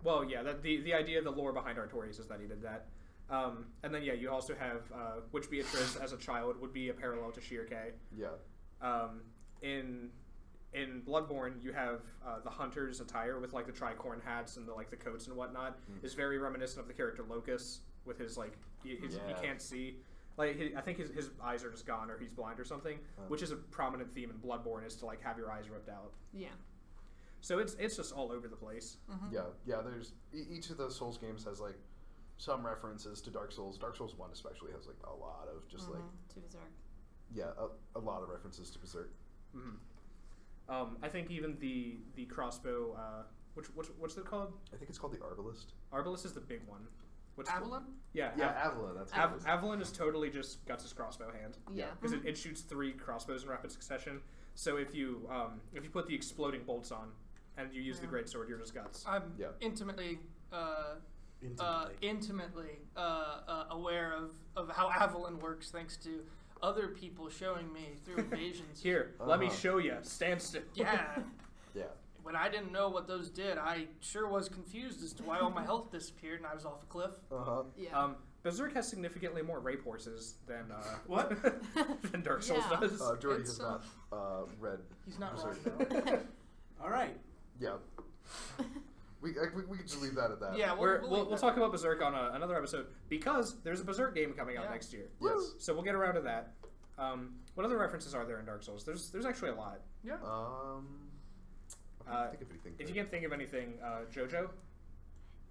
Speaker 1: Well, yeah. That the idea, the lore behind Artorias is that he did that. And then you also have Witch Beatrice as a child would be a parallel to Shirke.
Speaker 2: Yeah.
Speaker 1: In Bloodborne, you have the hunter's attire with like the tricorn hats and the coats and whatnot is very reminiscent of the character Locus with his he can't see. I think his eyes are just gone or he's blind or something, which is a prominent theme in Bloodborne is to have your eyes ripped out.
Speaker 5: Yeah.
Speaker 1: So it's just all over the place.
Speaker 2: Mm-hmm. Yeah. There's each of the Souls games has some references to Dark Souls. Dark Souls 1 especially has a lot of just
Speaker 5: to Berserk.
Speaker 2: Yeah, a lot of references to Berserk.
Speaker 1: Mm-hmm. I think even the crossbow, what's it called?
Speaker 2: I think it's called the Arbalist.
Speaker 1: Arbalist is the big one. What's
Speaker 4: Avalon?
Speaker 1: Yeah,
Speaker 2: Avalon. That's
Speaker 1: Avalon is totally just Guts' crossbow hand.
Speaker 5: Yeah,
Speaker 1: because it shoots 3 crossbows in rapid succession. So if you put the exploding bolts on and you use the greatsword, you're just Guts.
Speaker 4: I'm intimately aware of how Avalon works, thanks to other people showing me through invasions.
Speaker 1: Here, let me show you. Stand still.
Speaker 4: Yeah.
Speaker 2: Yeah.
Speaker 4: When I didn't know what those did, I sure was confused as to why all my health disappeared and I was off a cliff.
Speaker 5: Yeah.
Speaker 1: Berserk has significantly more rape horses than
Speaker 3: what?
Speaker 1: than Dark Souls does.
Speaker 2: Jordy has not read.
Speaker 4: He's not
Speaker 2: Berserk.
Speaker 4: wrong though.
Speaker 3: All right.
Speaker 2: Yeah. We can just leave that at that.
Speaker 4: Yeah,
Speaker 1: we'll talk about Berserk on another episode because there's a Berserk game coming out next year.
Speaker 2: Yes.
Speaker 1: So we'll get around to that. What other references are there in Dark Souls? There's actually a lot.
Speaker 4: Yeah.
Speaker 2: I can't think of anything.
Speaker 1: If you can't think of anything, JoJo.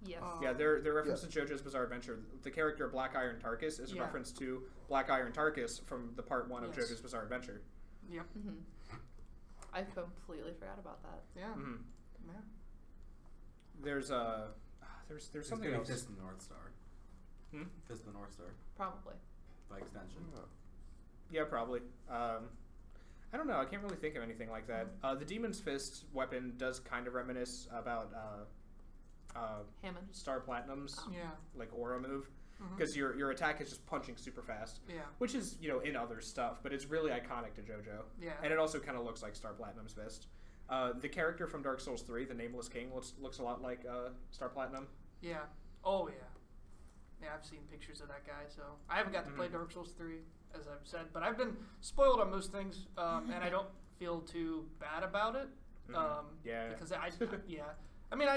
Speaker 5: Yes.
Speaker 1: Yeah, they're reference to JoJo's Bizarre Adventure. The character Black Iron Tarkus is a reference to Black Iron Tarkus from the part 1 of JoJo's Bizarre Adventure.
Speaker 4: Yep.
Speaker 5: Mm-hmm. I completely forgot about that.
Speaker 4: Yeah.
Speaker 1: Mm-hmm.
Speaker 4: Yeah.
Speaker 1: There's something else.
Speaker 3: Fist of the North Star. Fist of the North Star.
Speaker 5: Probably.
Speaker 3: By extension.
Speaker 1: Yeah, probably. I don't know. I can't really think of anything like that. The Demon's Fist weapon does kind of reminisce about
Speaker 5: Hammond.
Speaker 1: Star Platinum's aura move, because your attack is just punching super fast.
Speaker 4: Yeah.
Speaker 1: Which is in other stuff, but it's really iconic to JoJo.
Speaker 4: Yeah.
Speaker 1: And it also kind of looks like Star Platinum's fist. The character from Dark Souls 3, the Nameless King, looks a lot like Star Platinum.
Speaker 4: Yeah. Oh yeah. Yeah, I've seen pictures of that guy. So I haven't got to play Dark Souls 3, as I've said, but I've been spoiled on most things, and I don't feel too bad about it.
Speaker 1: Yeah.
Speaker 4: Because I mean,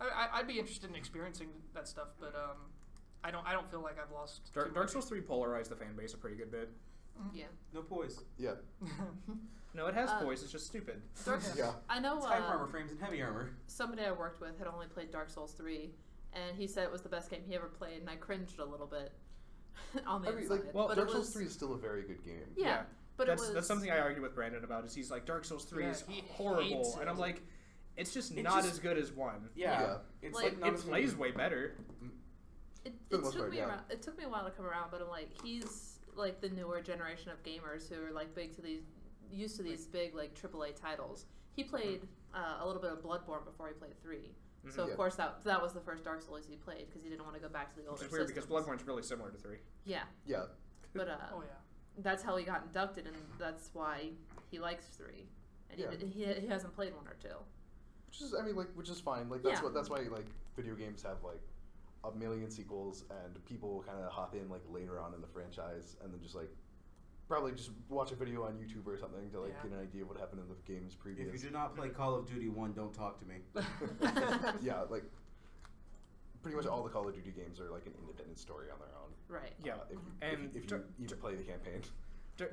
Speaker 4: I'd be interested in experiencing that stuff, but I don't feel like I've lost.
Speaker 1: Dark Souls 3 polarized the fan base a pretty good bit.
Speaker 5: Yeah.
Speaker 3: No poise.
Speaker 2: Yeah.
Speaker 1: No, it has poise. It's just stupid.
Speaker 2: Yeah.
Speaker 5: I know.
Speaker 3: It's high armor frames and heavy armor.
Speaker 5: Somebody I worked with had only played Dark Souls 3, and he said it was the best game he ever played, and I cringed a little bit on the inside.
Speaker 2: Well, Dark Souls 3 is still a very good game.
Speaker 5: Yeah. But
Speaker 1: that's something I argue with Brandon about. Is he's like, Dark Souls 3 is horrible, and I'm like, it's just not as good as 1.
Speaker 3: Yeah. It's
Speaker 1: it plays way better.
Speaker 5: It took me around. It took me a while to come around, but I'm like, he's like the newer generation of gamers who are like used to these big AAA titles. He played a little bit of Bloodborne before he played 3. So of course that was the first Dark Souls he played because he didn't want to go back to the older.
Speaker 1: Which is weird because Bloodborne's really similar to 3.
Speaker 5: Yeah.
Speaker 2: Yeah.
Speaker 5: But that's how he got inducted, and that's why he likes 3. And he hasn't played 1 or 2.
Speaker 2: Which is fine. That's why video games have a million sequels, and people kind of hop in later on in the franchise, and then just probably just watch a video on YouTube or something to get an idea of what happened in the games previous.
Speaker 3: If you do not play Call of Duty 1, don't talk to me.
Speaker 2: Yeah, pretty much all the Call of Duty games are an independent story on their own.
Speaker 5: Right.
Speaker 1: Yeah.
Speaker 2: If you even play the campaign.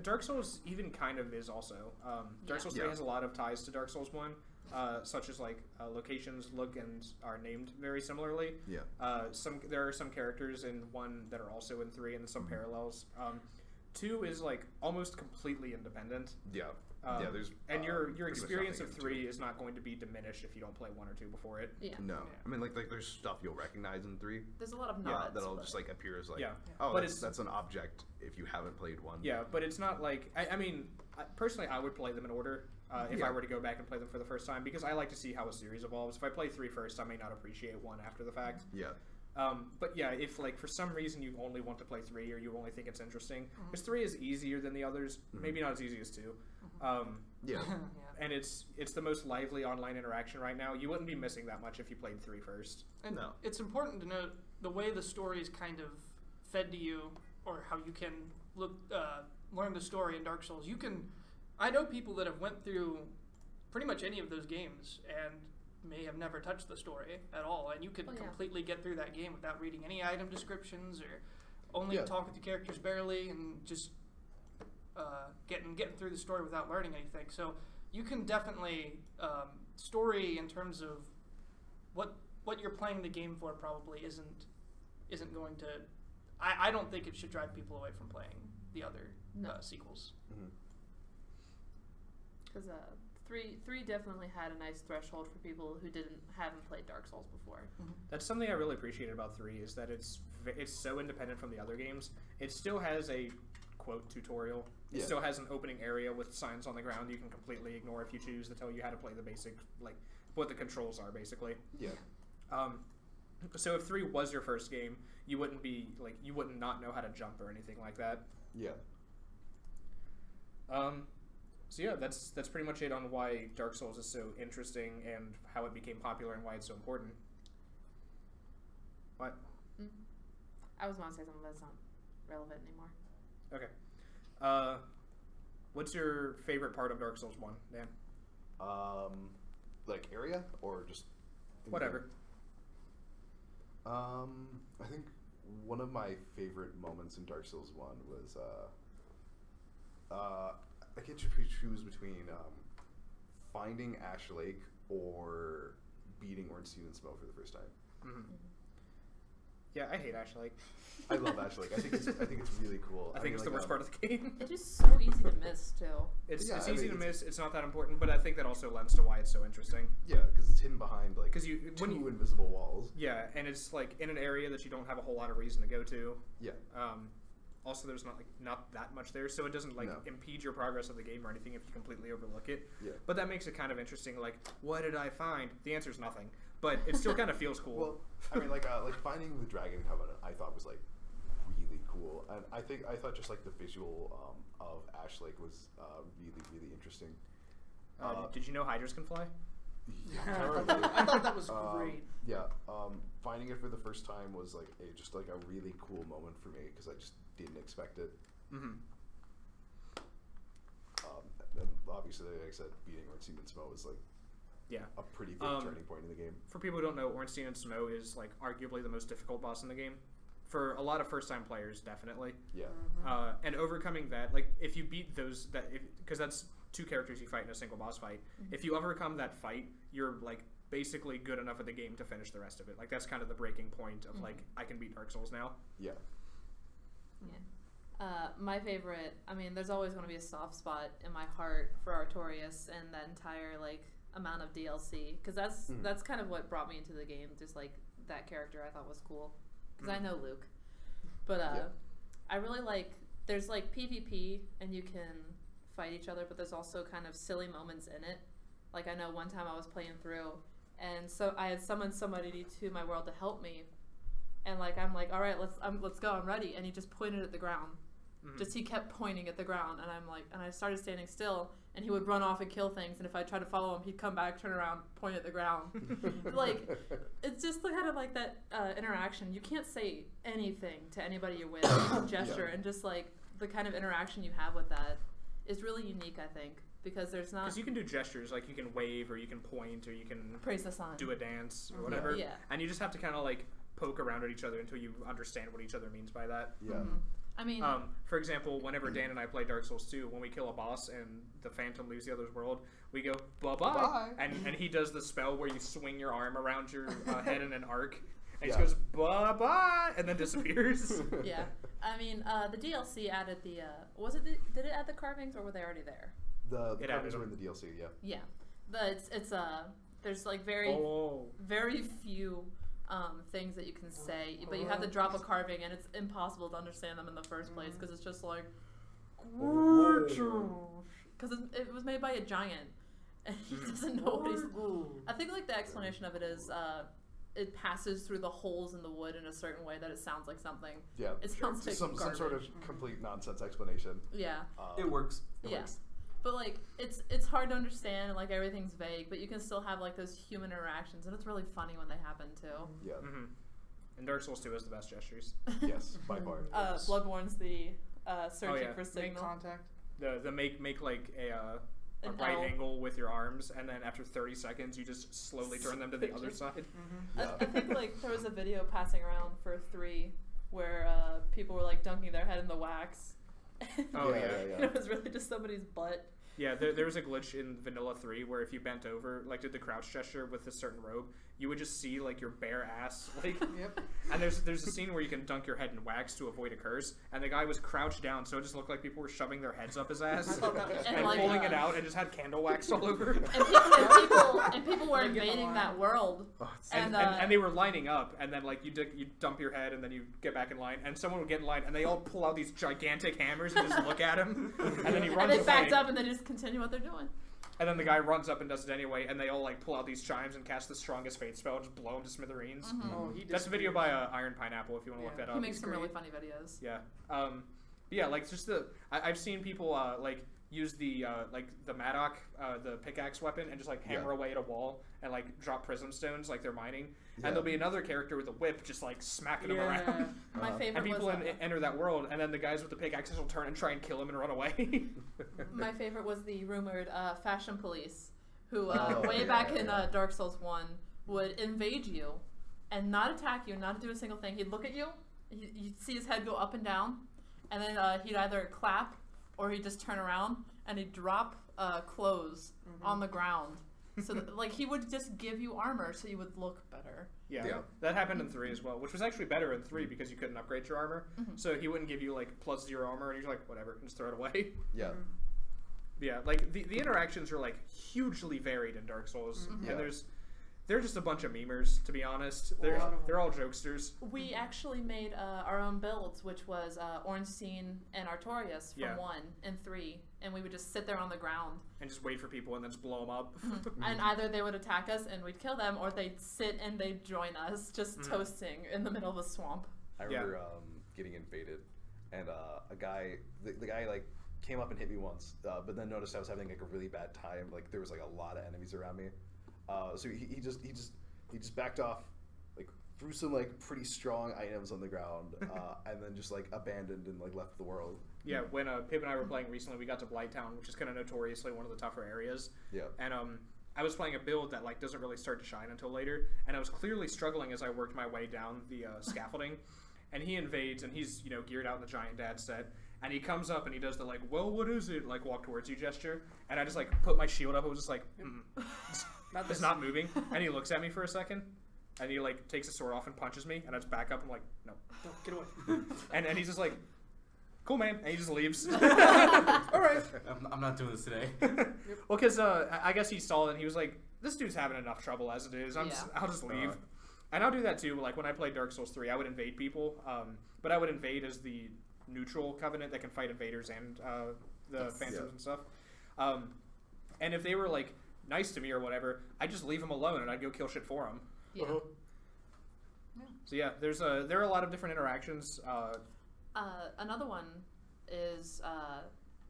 Speaker 1: Dark Souls even kind of is also. Dark Souls 3 has a lot of ties to Dark Souls 1. Such as locations look and are named very similarly. Yeah. There are some characters in 1 that are also in 3, and some parallels. 2 is almost completely independent.
Speaker 2: Yeah. There's
Speaker 1: your experience of 3 is not going to be diminished if you don't play 1 or 2 before it.
Speaker 5: Yeah.
Speaker 2: No. I mean there's stuff you'll recognize in 3.
Speaker 5: There's a lot of nods.
Speaker 2: That'll just appear as
Speaker 1: but
Speaker 2: that's an object if you haven't played 1.
Speaker 1: Yeah, but it's not personally I would play them in order. If I were to go back and play them for the first time, because I like to see how a series evolves. If I play 3 first, I may not appreciate 1 after the fact.
Speaker 2: Yeah.
Speaker 1: But yeah, if for some reason you only want to play 3 or you only think it's interesting, because 3 is easier than the others, maybe not as easy as 2. And it's the most lively online interaction right now. You wouldn't be missing that much if you played 3 first.
Speaker 4: And it's important to note the way the story is kind of fed to you, or how you can learn the story in Dark Souls. I know people that have went through pretty much any of those games and may have never touched the story at all, and you could completely get through that game without reading any item descriptions or only talking to characters barely, and just getting through the story without learning anything. So you can definitely story in terms of what you're playing the game for probably isn't going to. I don't think it should drive people away from playing the other sequels.
Speaker 5: Because three definitely had a nice threshold for people who haven't played Dark Souls before.
Speaker 1: That's something I really appreciated about 3 is that it's so independent from the other games. It still has a quote tutorial. It still has an opening area with signs on the ground you can completely ignore if you choose to tell you how to play the basic, like what the controls are basically. Yeah. So if 3 was your first game, you wouldn't be like you wouldn't not know how to jump or anything like that. Yeah. So yeah, that's pretty much it on why Dark Souls is so interesting and how it became popular and why it's so important. What?
Speaker 5: I was going to say something that's not relevant anymore.
Speaker 1: Okay. What's your favorite part of Dark Souls 1, Dan?
Speaker 2: Like area or just
Speaker 1: whatever.
Speaker 2: I think one of my favorite moments in Dark Souls 1 was I get to choose between finding Ash Lake or beating Ornstein and Smough for the first time.
Speaker 1: Yeah, I hate Ash Lake.
Speaker 2: I love Ash Lake. I think it's really cool.
Speaker 1: I think it's the worst part of the game.
Speaker 5: It is so easy to miss too.
Speaker 1: It's easy to miss. It's not that important, but I think that also lends to why it's so interesting.
Speaker 2: Yeah, because it's hidden behind like two invisible walls.
Speaker 1: Yeah, and it's like in an area that you don't have a whole lot of reason to go to. Yeah. Also, there's not that much there, so it doesn't impede your progress of the game or anything if you completely overlook it. Yeah. But that makes it kind of interesting. Like, what did I find? The answer is nothing, but it still kind of feels cool.
Speaker 2: Well, I mean, like finding the Dragon Covenant, I thought was like really cool, and I thought just like the visual of Ash Lake was really interesting.
Speaker 1: Did you know hydras can fly?
Speaker 2: Yeah,
Speaker 4: I thought that was great.
Speaker 2: Yeah, finding it for the first time was like just like a really cool moment for me because I just didn't expect it. And obviously, like I said, beating Ornstein and Smough is like a pretty big turning point in the game.
Speaker 1: For people who don't know, Ornstein and Smough is like arguably the most difficult boss in the game. For a lot of first-time players, definitely. Yeah. And overcoming that, like if you beat those, because that's 2 characters you fight in a single boss fight. If you overcome that fight, you're like basically good enough at the game to finish the rest of it. Like that's kind of the breaking point of like I can beat Dark Souls now. Yeah.
Speaker 5: Yeah. My favorite, I mean, there's always going to be a soft spot in my heart for Artorias and that entire like amount of DLC because that's kind of what brought me into the game. Just like that character I thought was cool because I know Luke, but I really like. There's like PvP and you can fight each other, but there's also kind of silly moments in it. Like I know one time I was playing through, and so I had summoned somebody to my world to help me, and like I'm like, all right, let's go, I'm ready, and he just pointed at the ground. Just he kept pointing at the ground, and I'm like, and I started standing still, and he would run off and kill things, and if I tried to follow him, he'd come back, turn around, point at the ground. Like it's just kind of like that interaction. You can't say anything to anybody you're with, gesture, and just like the kind of interaction you have with that is really unique, I think, because there's not.
Speaker 1: Because you can do gestures, like you can wave, or you can point, or you can
Speaker 5: praise the sun,
Speaker 1: do a dance, or whatever. Yeah. And you just have to kind of like poke around at each other until you understand what each other means by that. Yeah.
Speaker 5: I mean,
Speaker 1: for example, whenever Dan and I play Dark Souls 2, when we kill a boss and the Phantom leaves the other's world, we go bye-bye, and he does the spell where you swing your arm around your head in an arc, and he just goes bye-bye, and then disappears.
Speaker 5: Yeah. I mean, the DLC added the, did it add the carvings, or were they already there?
Speaker 2: The carvings were in the DLC, yeah.
Speaker 5: Yeah. But there's like very few things that you can say, but you have to drop a carving, and it's impossible to understand them in the first place, because it's just like, because it was made by a giant, and he doesn't know what he's. I think like the explanation of it is, it passes through the holes in the wood in a certain way that it sounds like something. Yeah, it sounds like
Speaker 2: some sort of complete nonsense explanation.
Speaker 5: Yeah,
Speaker 3: it works.
Speaker 2: It works.
Speaker 5: But like it's hard to understand, and like everything's vague, but you can still have like those human interactions, and it's really funny when they happen too.
Speaker 2: Yeah.
Speaker 1: And Dark Souls 2 has the best gestures.
Speaker 2: Yes, by far.
Speaker 5: Bloodborne's the searching for
Speaker 4: Make
Speaker 5: signal.
Speaker 4: contact.
Speaker 1: The make like a
Speaker 5: An
Speaker 1: right
Speaker 5: L.
Speaker 1: angle with your arms, and then after 30 seconds, you just slowly turn them to the other side.
Speaker 2: Yeah.
Speaker 5: I think like there was a video passing around for 3 where people were like dunking their head in the wax.
Speaker 1: Oh,
Speaker 2: Yeah,
Speaker 1: yeah.
Speaker 2: yeah, yeah.
Speaker 5: It was really just somebody's butt.
Speaker 1: Yeah, there was a glitch in Vanilla 3 where if you bent over, like did the crouch gesture with a certain robe, you would just see like your bare ass, like.
Speaker 4: Yep.
Speaker 1: And there's a scene where you can dunk your head in wax to avoid a curse, and the guy was crouched down, so it just looked like people were shoving their heads up his ass
Speaker 4: I thought that was
Speaker 1: and
Speaker 5: like,
Speaker 1: pulling it out, and just had candle wax all over.
Speaker 5: And people were
Speaker 4: They get
Speaker 5: invading
Speaker 4: the
Speaker 5: that world.
Speaker 2: Oh, it's-
Speaker 1: And they were lining up, and then like you dump your head, and then you get back in line, and someone would get in line, and they all pull out these gigantic hammers and just look at him, and then he runs
Speaker 5: And they
Speaker 1: away.
Speaker 5: backed up and they just continue what they're doing.
Speaker 1: And then the guy runs up and does it anyway, and they all like pull out these chimes and cast the strongest fate spell and just blow him to smithereens.
Speaker 4: Oh, he
Speaker 1: That's a video by Iron Pineapple if you want to look
Speaker 4: Yeah.
Speaker 1: that
Speaker 5: He
Speaker 1: up.
Speaker 5: makes some
Speaker 4: great.
Speaker 5: really funny videos.
Speaker 1: Yeah. Yeah, like just I've seen people like use the Maddock, the pickaxe weapon, and just like hammer
Speaker 2: Yeah.
Speaker 1: away at a wall and like drop prism stones like they're mining.
Speaker 2: Yeah.
Speaker 1: And there'll be another character with a whip just like smacking them
Speaker 4: Yeah.
Speaker 1: around.
Speaker 5: My favorite
Speaker 1: And people
Speaker 5: was
Speaker 1: enter that world, and then the guys with the pickaxes will turn and try and kill him and run away.
Speaker 5: my favorite was the rumored fashion police, who
Speaker 2: Oh,
Speaker 5: way
Speaker 2: yeah,
Speaker 5: back in
Speaker 2: yeah.
Speaker 5: Dark Souls 1 would invade you and not attack you, not do a single thing. He'd look at you, you'd see his head go up and down, and then he'd either clap or he'd just turn around and he'd drop clothes on the ground. So like he would just give you armor so you would look better.
Speaker 1: Yeah,
Speaker 2: Yeah.
Speaker 1: that happened in 3 as well, which was actually better in 3 because you couldn't upgrade your armor. So he wouldn't give you like +0 armor, and you're like, whatever, and just throw it away.
Speaker 2: Yeah.
Speaker 1: Yeah, like the interactions are like hugely varied in Dark Souls,
Speaker 2: Yeah.
Speaker 1: and they're just a bunch of memers, to be honest.
Speaker 4: lot of them.
Speaker 1: They're all jokesters.
Speaker 5: We actually made our own builds, which was Ornstein and Artorias from
Speaker 1: Yeah.
Speaker 5: 1 and 3, and we would just sit there on the ground.
Speaker 1: And just wait for people and then just blow them up.
Speaker 5: And either they would attack us and we'd kill them, or they'd sit and they'd join us, just toasting in the middle of a swamp.
Speaker 2: I remember getting invaded, and a guy, the guy like came up and hit me once, but then noticed I was having like a really bad time. Like there was like a lot of enemies around me, so he just backed off, like threw some like pretty strong items on the ground, and then just like abandoned and like left the world.
Speaker 1: Yeah, when Pip and I were playing recently, we got to Blighttown, which is kind of notoriously one of the tougher areas.
Speaker 2: Yeah.
Speaker 1: And I was playing a build that like doesn't really start to shine until later, and I was clearly struggling as I worked my way down the scaffolding. And he invades, and he's geared out in the giant dad set, and he comes up and he does the like, well, what is it? Like walk towards you gesture, and I just like put my shield up. I was just like, it's not moving, and he looks at me for a second, and he like takes his sword off and punches me, and I just back up. I'm like, no,
Speaker 4: Don't get away.
Speaker 1: and he's just like, cool man, and he just leaves.
Speaker 4: All right.
Speaker 3: I'm not doing this today.
Speaker 1: Well, because I guess he saw it and he was like, this dude's having enough trouble as it is. I'll just leave. And I'll do that too. Like when I played Dark Souls 3, I would invade people, but I would invade as the neutral covenant that can fight invaders and the phantoms and stuff. And if they were like nice to me or whatever, I'd just leave them alone and I'd go kill shit for them.
Speaker 5: Yeah.
Speaker 1: So yeah, there are a lot of different interactions.
Speaker 5: Another one is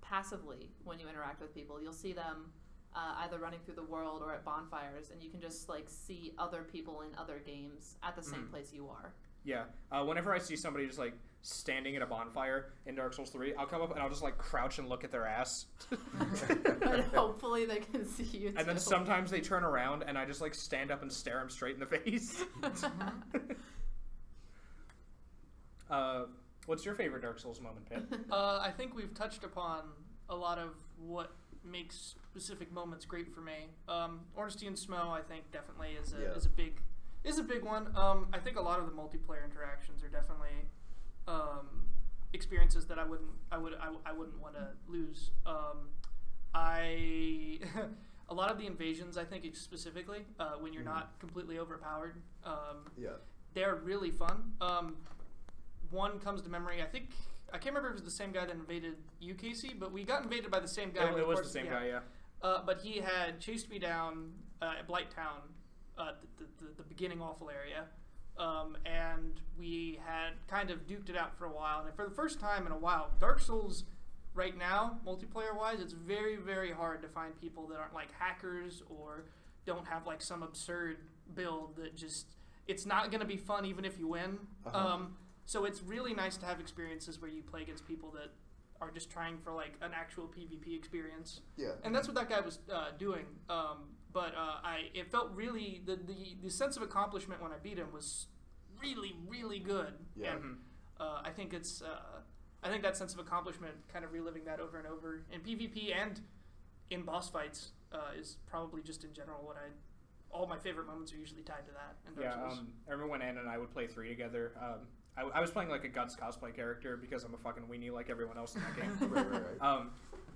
Speaker 5: passively when you interact with people. You'll see them either running through the world or at bonfires, and you can just like see other people in other games at the same place you are.
Speaker 1: Yeah. Whenever I see somebody just like standing at a bonfire in Dark Souls 3, I'll come up and I'll just like crouch and look at their ass.
Speaker 5: But hopefully they can see you too.
Speaker 1: And then sometimes they turn around and I just like stand up and stare them straight in the face. What's your favorite Dark Souls moment, Pip?
Speaker 4: I think we've touched upon a lot of what makes specific moments great for me. Ornstein Smo, I think, definitely is a big one. I think a lot of the multiplayer interactions are definitely experiences that I wouldn't want to lose. A lot of the invasions, I think, specifically when you're not completely overpowered, they're really fun. One comes to memory. I can't remember if it was the same guy that invaded UKC, but we got invaded by the same guy.
Speaker 1: It was the same guy, yeah.
Speaker 4: But he had chased me down at Blighttown, the beginning awful area, and we had kind of duked it out for a while. And for the first time in a while, Dark Souls right now, multiplayer-wise, it's very, very hard to find people that aren't like hackers or don't have like some absurd build that just it's not going to be fun even if you win. So it's really nice to have experiences where you play against people that are just trying for like an actual PvP experience.
Speaker 2: Yeah.
Speaker 4: And that's what that guy was doing. It felt really the sense of accomplishment when I beat him was really, really good.
Speaker 2: Yeah.
Speaker 4: And I think it's I think that sense of accomplishment, kind of reliving that over and over in PvP and in boss fights, is probably just in general what all my favorite moments are usually tied to that. In Dark Souls.
Speaker 1: I remember when Anna and I would play 3 together. I was playing like a Guts cosplay character because I'm a fucking weenie like everyone else in that game.
Speaker 2: Right.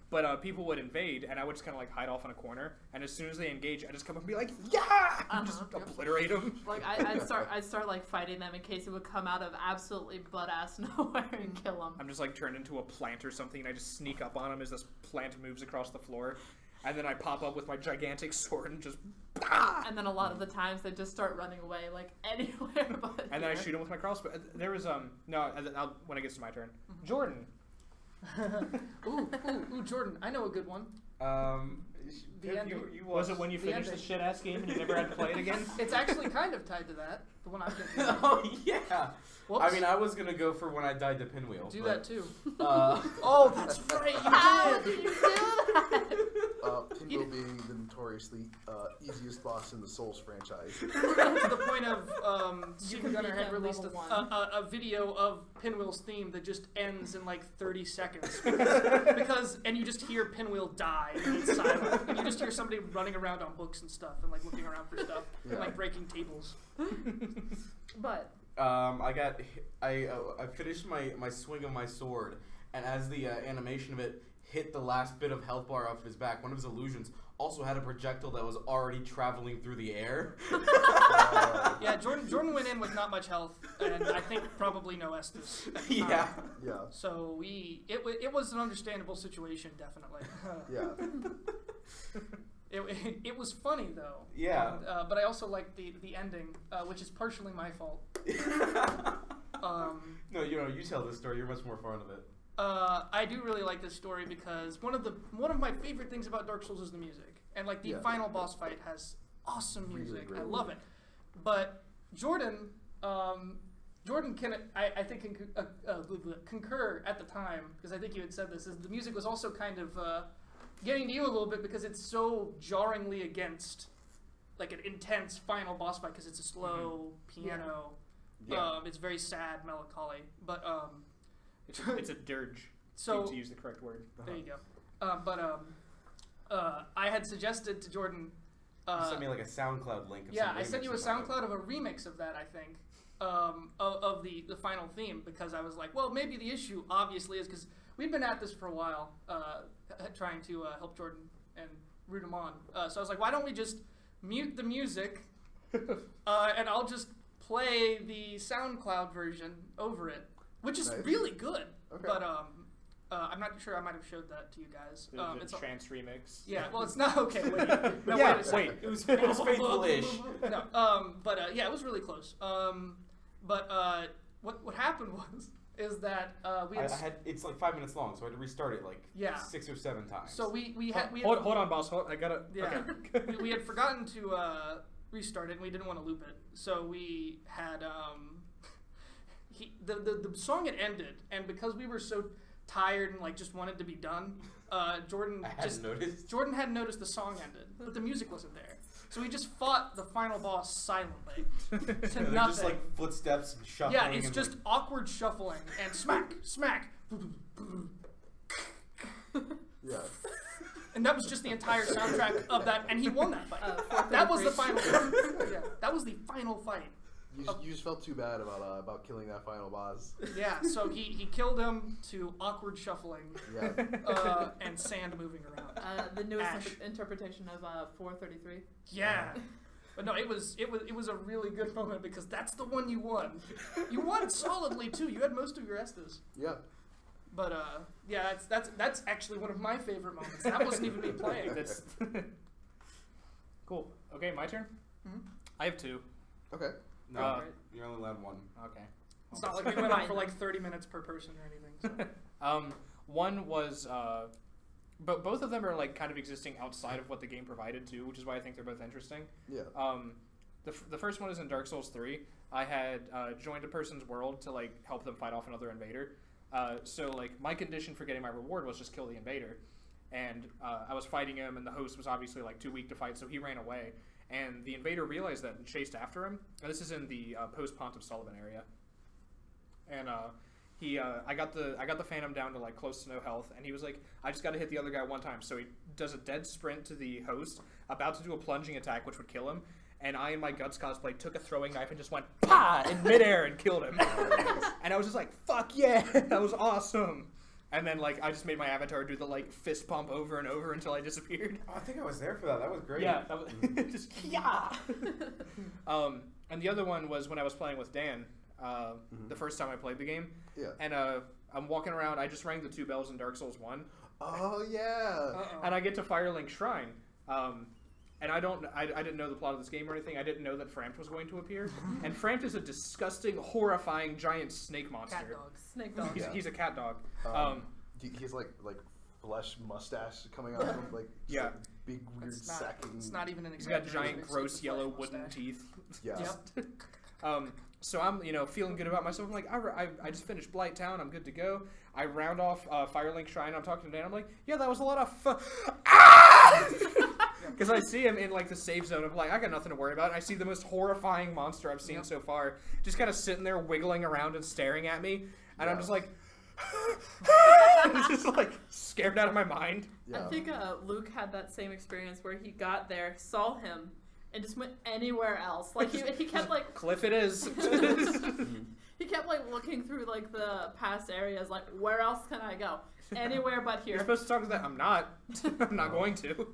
Speaker 1: But people would invade, and I would just kind of like hide off in a corner. And as soon as they engage, I just come up and be like, "Yeah!" and just obliterate them.
Speaker 5: Like I'd start like fighting them in case it would come out of absolutely butt ass nowhere and kill them.
Speaker 1: I'm just like turned into a plant or something, and I just sneak up on them as this plant moves across the floor, and then I pop up with my gigantic sword and just.
Speaker 5: And then a lot of the times they just start running away like anywhere but.
Speaker 1: And then I shoot them with my crossbow. There was when it gets to my turn, Jordan.
Speaker 4: ooh, Jordan! I know a good one. The ending.
Speaker 1: Was it when you finished the shit ass game and you never had to play it again?
Speaker 4: It's actually kind of tied to that. The one I'm thinking.
Speaker 3: Oh yeah.
Speaker 4: Whoops.
Speaker 3: I mean, I was gonna go for when I died to Pinwheel.
Speaker 4: Do
Speaker 3: but,
Speaker 4: that too.
Speaker 3: Oh,
Speaker 4: that's right.
Speaker 5: How did you do that?
Speaker 2: Pinwheel being the notoriously easiest boss in the Souls franchise.
Speaker 4: To the point of Stephen Gunnar had released a video of Pinwheel's theme that just ends in like 30 seconds because and you just hear Pinwheel die and it's silent and you just hear somebody running around on books and stuff and like looking around for stuff and like breaking tables.
Speaker 5: But
Speaker 3: I finished my swing of my sword, and as the animation of it hit the last bit of health bar off his back, one of his illusions also had a projectile that was already traveling through the air.
Speaker 4: Yeah, Jordan went in with not much health, and I think probably no Estus.
Speaker 3: Yeah.
Speaker 2: Yeah.
Speaker 4: So it was an understandable situation, definitely.
Speaker 2: Yeah.
Speaker 4: It was funny though.
Speaker 3: Yeah.
Speaker 4: But I also liked the ending, which is partially my fault.
Speaker 3: No, you tell this story. You're much more fond of it.
Speaker 4: I do really like this story because one of my favorite things about Dark Souls is the music, and like the final boss fight has awesome music.
Speaker 2: Really
Speaker 4: I love it. But Jordan can I think concur at the time because I think you had said this is the music was also kind of getting to you a little bit because it's so jarringly against like an intense final boss fight because it's a slow piano.
Speaker 2: Yeah.
Speaker 4: It's very sad, melancholy, but
Speaker 1: it's a dirge.
Speaker 4: So
Speaker 1: to use the correct word.
Speaker 4: There you go. I had suggested to Jordan.
Speaker 3: You sent me like a SoundCloud link. Of
Speaker 4: I sent you a SoundCloud of a remix of that. I think of the final theme because I was like, well, maybe the issue obviously is because we'd been at this for a while, trying to help Jordan and root him on. So I was like, why don't we just mute the music, and I'll just play the SoundCloud version over it, which is really good. Okay. But I'm not sure. I might have showed that to you guys.
Speaker 1: It's a trance remix.
Speaker 4: Yeah. Well, it's not okay. Wait. No,
Speaker 1: yeah.
Speaker 4: Wait a second.
Speaker 3: It was faithful-ish.
Speaker 4: No. Yeah, it was really close. What happened is that we had.
Speaker 3: It's like 5 minutes long, so I had to restart it like 6 or 7 times.
Speaker 4: So we had.
Speaker 1: Hold on, boss. I gotta.
Speaker 4: Yeah.
Speaker 1: Okay.
Speaker 4: we had forgotten to restart it, and we didn't want to loop it. So we had the song had ended, and because we were so tired and like just wanted to be done, Jordan hadn't noticed the song ended, but the music wasn't there. So we just fought the final boss silently to nothing.
Speaker 3: Just like footsteps and shuffling.
Speaker 4: Yeah, it's just awkward shuffling and smack, smack.
Speaker 2: Yeah.
Speaker 4: And that was just the entire soundtrack of that, and he won that fight. That was the final fight. Yeah, that was the final fight.
Speaker 2: You just felt too bad about killing that final boss.
Speaker 4: Yeah, so he killed him to awkward shuffling, and sand moving around.
Speaker 5: The newest interpretation of 433.
Speaker 4: Yeah, but no, it was a really good moment because that's the one you won. You won solidly too. You had most of your Estus.
Speaker 2: Yeah.
Speaker 4: But yeah, that's actually one of my favorite moments. That wasn't even me playing.
Speaker 1: That's cool. Okay, my turn.
Speaker 4: Mm-hmm.
Speaker 1: I have 2.
Speaker 3: Okay. No, you're only allowed 1.
Speaker 1: Okay.
Speaker 4: It's not like we went on for like 30 minutes per person or anything. So.
Speaker 1: One was, but both of them are like kind of existing outside of what the game provided too, which is why I think they're both interesting.
Speaker 2: Yeah.
Speaker 1: the first one is in Dark Souls 3. I had joined a person's world to like help them fight off another invader. So like my condition for getting my reward was just kill the invader, and I was fighting him, and the host was obviously like too weak to fight, so he ran away. And the invader realized that and chased after him. And this is in the post-Pontiff Sullivan area. And I got the Phantom down to like close to no health, and he was like, I just got to hit the other guy one time. So he does a dead sprint to the host, about to do a plunging attack, which would kill him. And I, in my Guts cosplay, took a throwing knife and just went pa in midair and killed him. And I was just like, fuck yeah, that was awesome. And then like I just made my avatar do the like fist pump over and over until I disappeared.
Speaker 3: Oh, I think I was there for that. That was great.
Speaker 1: Yeah, that was just yeah. And the other one was when I was playing with Dan. The first time I played the game. Yeah. And I'm walking around. I just rang the 2 bells in Dark Souls 1.
Speaker 2: Oh yeah.
Speaker 1: And I get to Firelink Shrine. And I didn't know the plot of this game or anything. I didn't know that Frampt was going to appear. And Frampt is a disgusting, horrifying, giant snake monster.
Speaker 4: Cat dog.
Speaker 5: Snake dog.
Speaker 1: He's a cat dog.
Speaker 2: He's like flesh mustache coming out of him, like
Speaker 1: yeah,
Speaker 2: like big weird sacking.
Speaker 4: It's not even an.
Speaker 1: He's got giant,
Speaker 4: it's
Speaker 1: gross
Speaker 4: just a
Speaker 1: yellow
Speaker 4: flesh
Speaker 1: wooden
Speaker 4: mustache.
Speaker 1: teeth.
Speaker 2: Yeah.
Speaker 1: Yep. So I'm feeling good about myself. I'm like I just finished Blight Town. I'm good to go. I round off Firelink Shrine. I'm talking to Dan. I'm like, yeah, that was a lot of fun. Because I see him in like the safe zone of like I got nothing to worry about. And I see the most horrifying monster I've seen so far, just kind of sitting there wiggling around and staring at me, and I'm just like, just like scared out of my mind.
Speaker 5: I think Luke had that same experience where he got there, saw him, and just went anywhere else. Like he kept like
Speaker 1: Cliff it is.
Speaker 5: he kept like looking through like the past areas, like where else can I go? Anywhere but here.
Speaker 1: You're supposed to talk to that. I'm not. I'm not going to.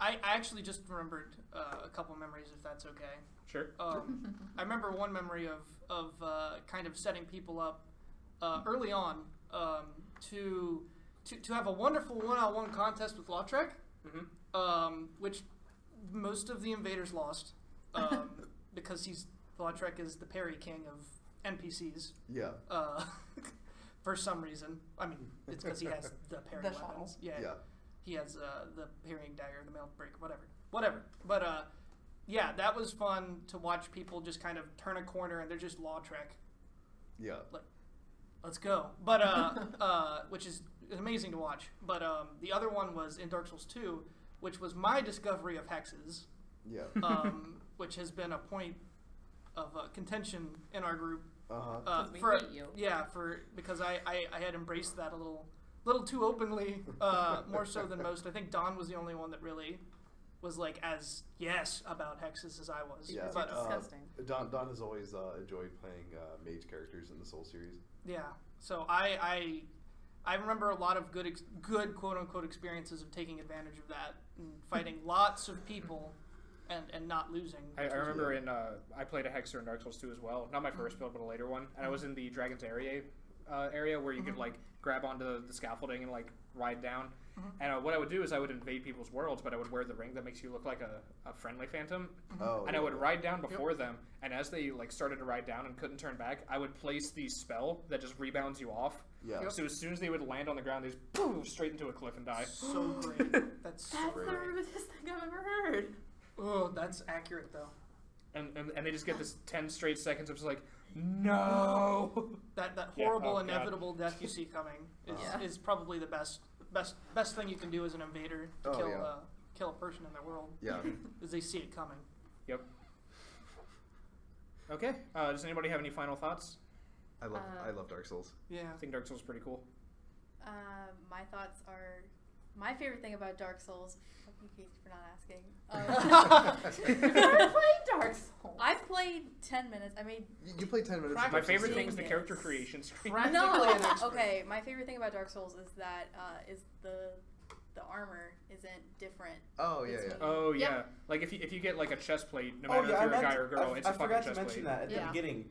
Speaker 4: I actually just remembered a couple memories, if that's okay.
Speaker 1: Sure.
Speaker 4: I remember one memory of kind of setting people up early on to have a wonderful one-on-one contest with Lautrec, which most of the invaders lost because Lautrec is the parry king of NPCs.
Speaker 2: Yeah.
Speaker 4: For some reason, I mean, it's because he has the parry weapons. Yeah. He has the parrying dagger, the mail break, whatever. But yeah, that was fun to watch people just kind of turn a corner and they're just Lautrec.
Speaker 2: Yeah.
Speaker 4: Like, let's go. But which is amazing to watch. But the other one was in Dark Souls 2, which was my discovery of hexes.
Speaker 2: Yeah.
Speaker 4: Which has been a point of contention in our group. Because I had embraced that a little too openly, more so than most. I think Don was the only one that really was like as yes about hexes as I was.
Speaker 2: Yeah,
Speaker 4: but
Speaker 5: disgusting.
Speaker 2: Don has always enjoyed playing mage characters in the Soul series.
Speaker 4: Yeah, so I remember a lot of good quote unquote experiences of taking advantage of that and fighting lots of people. And not losing.
Speaker 1: I remember I played a Hexer in Dark Souls 2 as well. Not my first build, but a later one. And I was in the Dragon's area where you could like grab onto the scaffolding and like ride down. And what I would do is I would invade people's worlds, but I would wear the ring that makes you look like a friendly phantom. And I would ride down before them. And as they like started to ride down and couldn't turn back, I would place the spell that just rebounds you off.
Speaker 2: Yeah.
Speaker 1: So as soon as they would land on the ground, they just boom, straight into a cliff and die.
Speaker 4: So great. That's so great.
Speaker 5: the rudest thing I've ever heard.
Speaker 4: Oh, that's accurate though.
Speaker 1: And they just get this 10 straight seconds of just like, no.
Speaker 4: That horrible inevitable death you see coming is probably the best thing you can do as an invader to kill a person in their world.
Speaker 2: Yeah.
Speaker 4: Is they see it coming.
Speaker 1: Yep. Okay. Does anybody have any final thoughts?
Speaker 2: I love Dark Souls.
Speaker 4: Yeah.
Speaker 1: I think Dark Souls is pretty cool.
Speaker 6: My thoughts are, my favorite thing about Dark Souls. Fuck you, Casey, for not asking.
Speaker 5: You've never played Dark Souls.
Speaker 6: I've played 10 minutes. I made.
Speaker 2: You played 10 minutes.
Speaker 1: My favorite thing is the
Speaker 6: Genius.
Speaker 1: character creation screen.
Speaker 6: No. Okay. My favorite thing about Dark Souls is that is the armor isn't different.
Speaker 2: Oh yeah,
Speaker 6: between-
Speaker 2: yeah.
Speaker 1: Oh yeah.
Speaker 5: Yep.
Speaker 1: Like if you get like a chest plate, no matter if you're a guy or a girl, it's a
Speaker 3: I
Speaker 1: fucking
Speaker 3: forgot to
Speaker 1: chest
Speaker 3: mention
Speaker 1: plate.
Speaker 3: that at the beginning.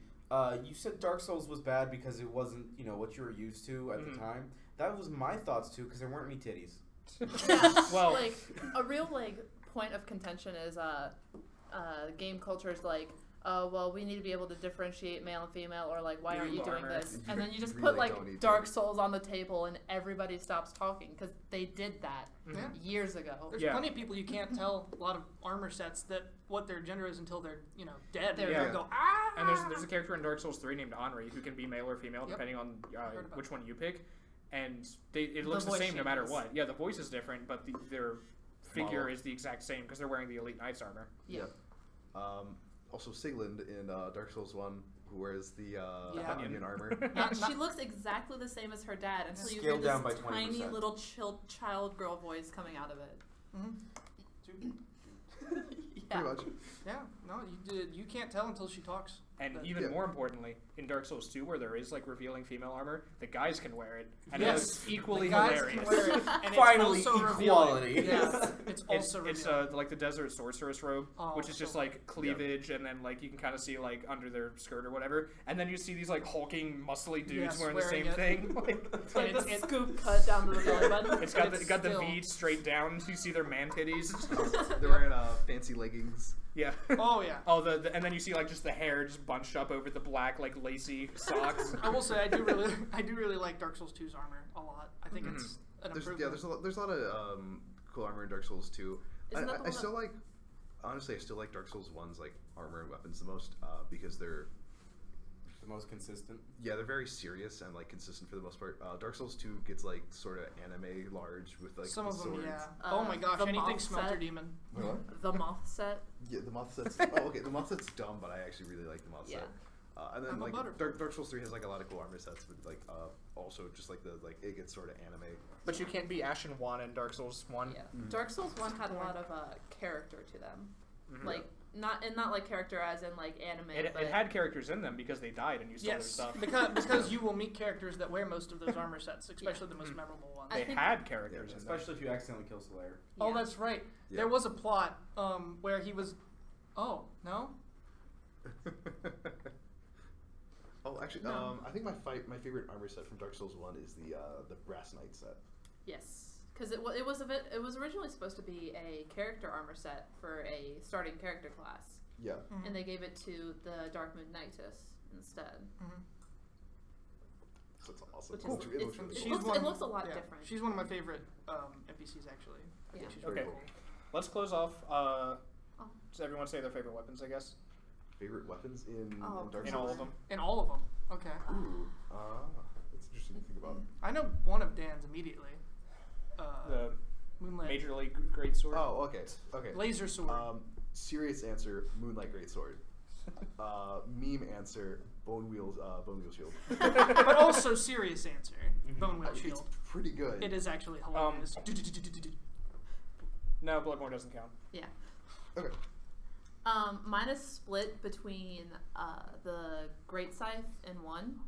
Speaker 3: You said Dark Souls was bad because it wasn't, what you were used to at the time. That was my thoughts too, because there weren't any titties.
Speaker 5: Yeah.
Speaker 1: Well,
Speaker 5: like a real point of contention is game culture is like, well, we need to be able to differentiate male and female, or like, why aren't you doing
Speaker 1: armor.
Speaker 5: this? And then you just
Speaker 2: Really
Speaker 5: put like
Speaker 2: don't need
Speaker 5: Dark
Speaker 2: to.
Speaker 5: Souls on the table, and everybody stops talking because they did that
Speaker 4: Yeah.
Speaker 5: years ago.
Speaker 4: There's
Speaker 1: Yeah.
Speaker 4: plenty of people you can't tell a lot of armor sets that what their gender is until they're dead.
Speaker 5: They're
Speaker 4: They
Speaker 1: dead.
Speaker 4: go ah.
Speaker 1: And there's a character in Dark Souls 3 named Henri who can be male or female
Speaker 4: Yep.
Speaker 1: depending on
Speaker 4: Heard about
Speaker 1: which one you pick, and it looks the
Speaker 5: voice
Speaker 1: same no matter
Speaker 5: changes.
Speaker 1: what. Yeah, the voice is different, but their figure
Speaker 2: Model.
Speaker 1: is the exact same because they're wearing the Elite Knight's armor.
Speaker 5: Yeah.
Speaker 2: Also, Sigland in Dark Souls 1, who wears the
Speaker 4: Yeah.
Speaker 2: onion armor.
Speaker 5: And she looks exactly the same as her dad until you hear
Speaker 3: Scaled down by
Speaker 5: this tiny
Speaker 3: 20%.
Speaker 5: little child girl voice coming out of it.
Speaker 2: Pretty much.
Speaker 4: Yeah, no, you can't tell until she talks.
Speaker 1: And
Speaker 4: But-
Speaker 1: even
Speaker 2: Yeah.
Speaker 1: more importantly, in Dark Souls 2, where there is like revealing female armor, the guys can wear it, and
Speaker 4: Yes.
Speaker 1: it's equally
Speaker 4: The guys
Speaker 1: hilarious.
Speaker 4: can wear it, and
Speaker 3: Finally,
Speaker 4: it's also
Speaker 3: equality.
Speaker 4: revealing. Yes, it's
Speaker 1: It's
Speaker 4: also
Speaker 1: it's
Speaker 4: revealing.
Speaker 1: like the Desert Sorceress robe,
Speaker 4: Oh,
Speaker 1: which is just
Speaker 4: so
Speaker 1: like cleavage, and then like you can kind of see like under their skirt or whatever, and then you see these like hulking, muscly dudes
Speaker 4: Yes,
Speaker 1: wearing the
Speaker 4: wearing
Speaker 1: same
Speaker 4: it.
Speaker 1: thing. Like,
Speaker 5: It's like
Speaker 4: It's-
Speaker 5: the
Speaker 4: it-
Speaker 5: scoop cut down to the belly button.
Speaker 1: it's got
Speaker 4: It's
Speaker 1: it got the
Speaker 4: still-
Speaker 1: V straight down. So you see their man titties.
Speaker 2: They're wearing fancy leggings.
Speaker 1: Yeah.
Speaker 4: Oh yeah.
Speaker 1: Oh, and then you see like just the hair just bunched up over the black like lacy socks.
Speaker 4: I will say I do really like Dark Souls 2's armor a lot. I think it's an improvement.
Speaker 2: There's a lot of cool armor in Dark Souls 2.
Speaker 5: Isn't that the
Speaker 2: I
Speaker 5: one
Speaker 2: still like, honestly, I still like Dark Souls 1's like armor and weapons the most because they're
Speaker 3: The most consistent.
Speaker 2: they're very serious and like consistent for the most part. Dark Souls 2 gets like sort of anime large with like
Speaker 4: Some
Speaker 2: the
Speaker 4: of them,
Speaker 2: swords.
Speaker 4: yeah. Oh my gosh,
Speaker 5: the
Speaker 4: anything
Speaker 5: moth
Speaker 4: Smelter
Speaker 5: set.
Speaker 4: Demon.
Speaker 2: What?
Speaker 5: The moth set.
Speaker 2: Yeah, the moth set's the moth set's dumb, but I actually really like the moth
Speaker 5: Yeah.
Speaker 2: set. And then
Speaker 4: I'm a
Speaker 2: like
Speaker 4: butterfly.
Speaker 2: Dark Souls 3 has like a lot of cool armor sets, but like also just like it gets sort of anime.
Speaker 1: But you can't be Ashen 1 in Dark Souls 1.
Speaker 5: Yeah. Dark Souls 1 had a lot of character to them.
Speaker 1: Mhm.
Speaker 5: Like not like character as in like anime.
Speaker 1: It
Speaker 5: but
Speaker 1: had characters in them because they died and you stole their
Speaker 4: Yes,
Speaker 1: stuff.
Speaker 4: because you will meet characters that wear most of those armor sets, especially the most memorable ones.
Speaker 1: They
Speaker 5: I think-
Speaker 1: had characters in them.
Speaker 3: Especially if you accidentally kill Slayer.
Speaker 4: Oh,
Speaker 5: Yeah.
Speaker 4: that's right.
Speaker 2: Yeah.
Speaker 4: There was a plot where he was. Oh no.
Speaker 2: Oh, actually,
Speaker 5: No.
Speaker 2: I think my favorite armor set from Dark Souls 1 is the Brass Knight set.
Speaker 5: Yes, because it was originally supposed to be a character armor set for a starting character class,
Speaker 2: Yeah.
Speaker 5: and they gave it to the Dark Moon Knightess instead.
Speaker 2: That's awesome.
Speaker 5: Which is-
Speaker 2: It looks really
Speaker 5: it
Speaker 2: cool.
Speaker 5: looks a lot different.
Speaker 4: She's one of my favorite NPCs actually. I think
Speaker 5: Yeah.
Speaker 4: she's
Speaker 1: Okay.
Speaker 4: very cool.
Speaker 1: Let's close off. Does everyone say their favorite weapons, I guess?
Speaker 2: Favorite weapons in
Speaker 5: Oh,
Speaker 2: Dark
Speaker 1: In
Speaker 2: Souls?
Speaker 1: all of them?
Speaker 4: In all of them. Okay.
Speaker 2: Ooh, that's interesting to think about.
Speaker 4: I know one of Dan's immediately.
Speaker 1: The
Speaker 4: Moonlight.
Speaker 1: Major League Greatsword?
Speaker 2: Oh, okay.
Speaker 4: Laser sword.
Speaker 2: Serious answer: Moonlight Greatsword. Meme answer: Bone Wheel Shield.
Speaker 4: But also serious answer. Bone Wheel
Speaker 2: It's
Speaker 4: Shield.
Speaker 2: pretty good.
Speaker 4: It is actually hilarious.
Speaker 1: No, Bloodborne doesn't count.
Speaker 5: Yeah.
Speaker 2: Okay.
Speaker 5: Mine is split between the Great Scythe and 1.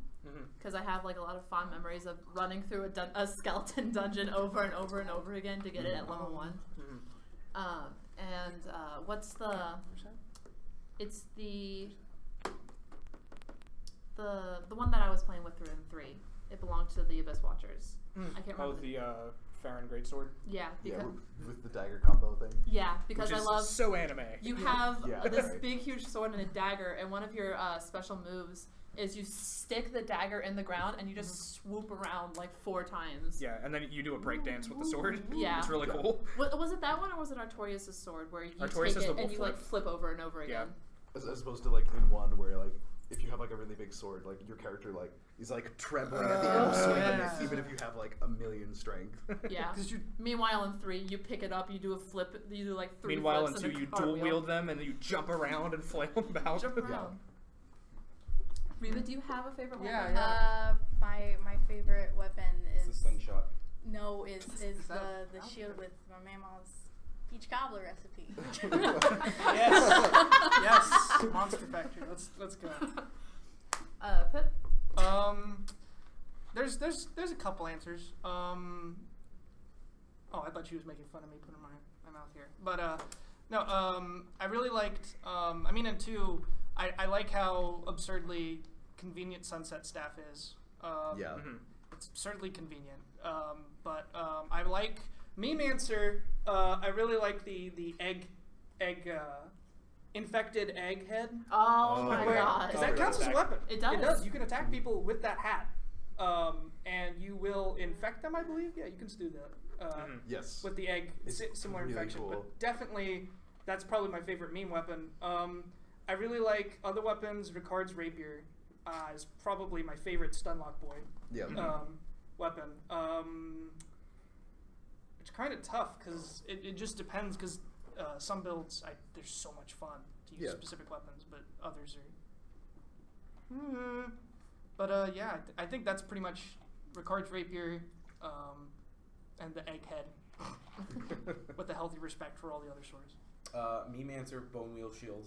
Speaker 5: Because I have like a lot of fond memories of running through a skeleton dungeon over and over and over again to get it at level 1. And what's the? It's the one that I was playing with through in 3. It belonged to the Abyss Watchers. I can't
Speaker 1: Oh,
Speaker 5: remember.
Speaker 1: the Farron Greatsword?
Speaker 5: Yeah, because
Speaker 2: with the dagger combo thing.
Speaker 5: because
Speaker 1: Which
Speaker 5: I
Speaker 1: is
Speaker 5: love.
Speaker 1: so anime.
Speaker 5: You have
Speaker 2: Yeah,
Speaker 5: this
Speaker 2: right.
Speaker 5: big, huge sword and a dagger, and one of your special moves is you stick the dagger in the ground and you just swoop around like 4 times.
Speaker 1: Yeah, and then you do a breakdance with the sword.
Speaker 5: Yeah.
Speaker 1: It's really
Speaker 2: Yeah.
Speaker 1: cool.
Speaker 5: Was it that one or was it Artorias' sword where you
Speaker 1: Artorias
Speaker 5: take
Speaker 1: has
Speaker 5: it
Speaker 1: the
Speaker 5: and you
Speaker 1: wolf
Speaker 5: like flip over and over
Speaker 1: Yeah.
Speaker 5: again?
Speaker 2: As opposed to like in 1 where like if you have like a really big sword, like your character like is like trembling at the end of swinging
Speaker 4: yes.
Speaker 2: it, even if you have like a million strength.
Speaker 5: Yeah.
Speaker 4: Because you
Speaker 5: Meanwhile, in 3, you pick it up, you do a flip, you do like 3
Speaker 1: Meanwhile, in
Speaker 5: flips
Speaker 1: 2,
Speaker 5: and a
Speaker 1: you
Speaker 5: cartwheel.
Speaker 1: dual wield them and then you jump around and flail about.
Speaker 5: Jump around. Reba, do you have a favorite
Speaker 4: Yeah,
Speaker 5: weapon?
Speaker 4: yeah.
Speaker 6: My favorite weapon
Speaker 3: It's a
Speaker 6: is
Speaker 3: slingshot.
Speaker 6: is
Speaker 4: that
Speaker 6: the shield with my mama's peach cobbler recipe.
Speaker 4: yes, Monster Factory. Let's go.
Speaker 5: Pip?
Speaker 4: There's a couple answers. Oh, I thought she was making fun of me putting my mouth here. But no. I really liked. In 2, I like how absurdly convenient Sunset Staff is.
Speaker 2: Yeah.
Speaker 4: It's absurdly convenient. But I like meme answer. I really like the egg infected egg head.
Speaker 5: Oh my god.
Speaker 4: Because that counts as a weapon.
Speaker 5: It does.
Speaker 4: It does. You can attack people with that hat. And you will infect them, I believe. Yeah, you can do that.
Speaker 2: Yes.
Speaker 4: With the egg,
Speaker 2: It's
Speaker 4: similar
Speaker 2: really
Speaker 4: infection.
Speaker 2: cool.
Speaker 4: But definitely, that's probably my favorite meme weapon. I really like other weapons. Ricard's rapier is probably my favorite stunlock boy.
Speaker 2: Yeah.
Speaker 4: Weapon. It's kind of tough because it just depends because some builds there's so much fun to use specific weapons, but others are. But yeah, I think that's pretty much Ricard's rapier and the egg head with a healthy respect for all the other swords.
Speaker 3: Meme answer, bone wheel shield.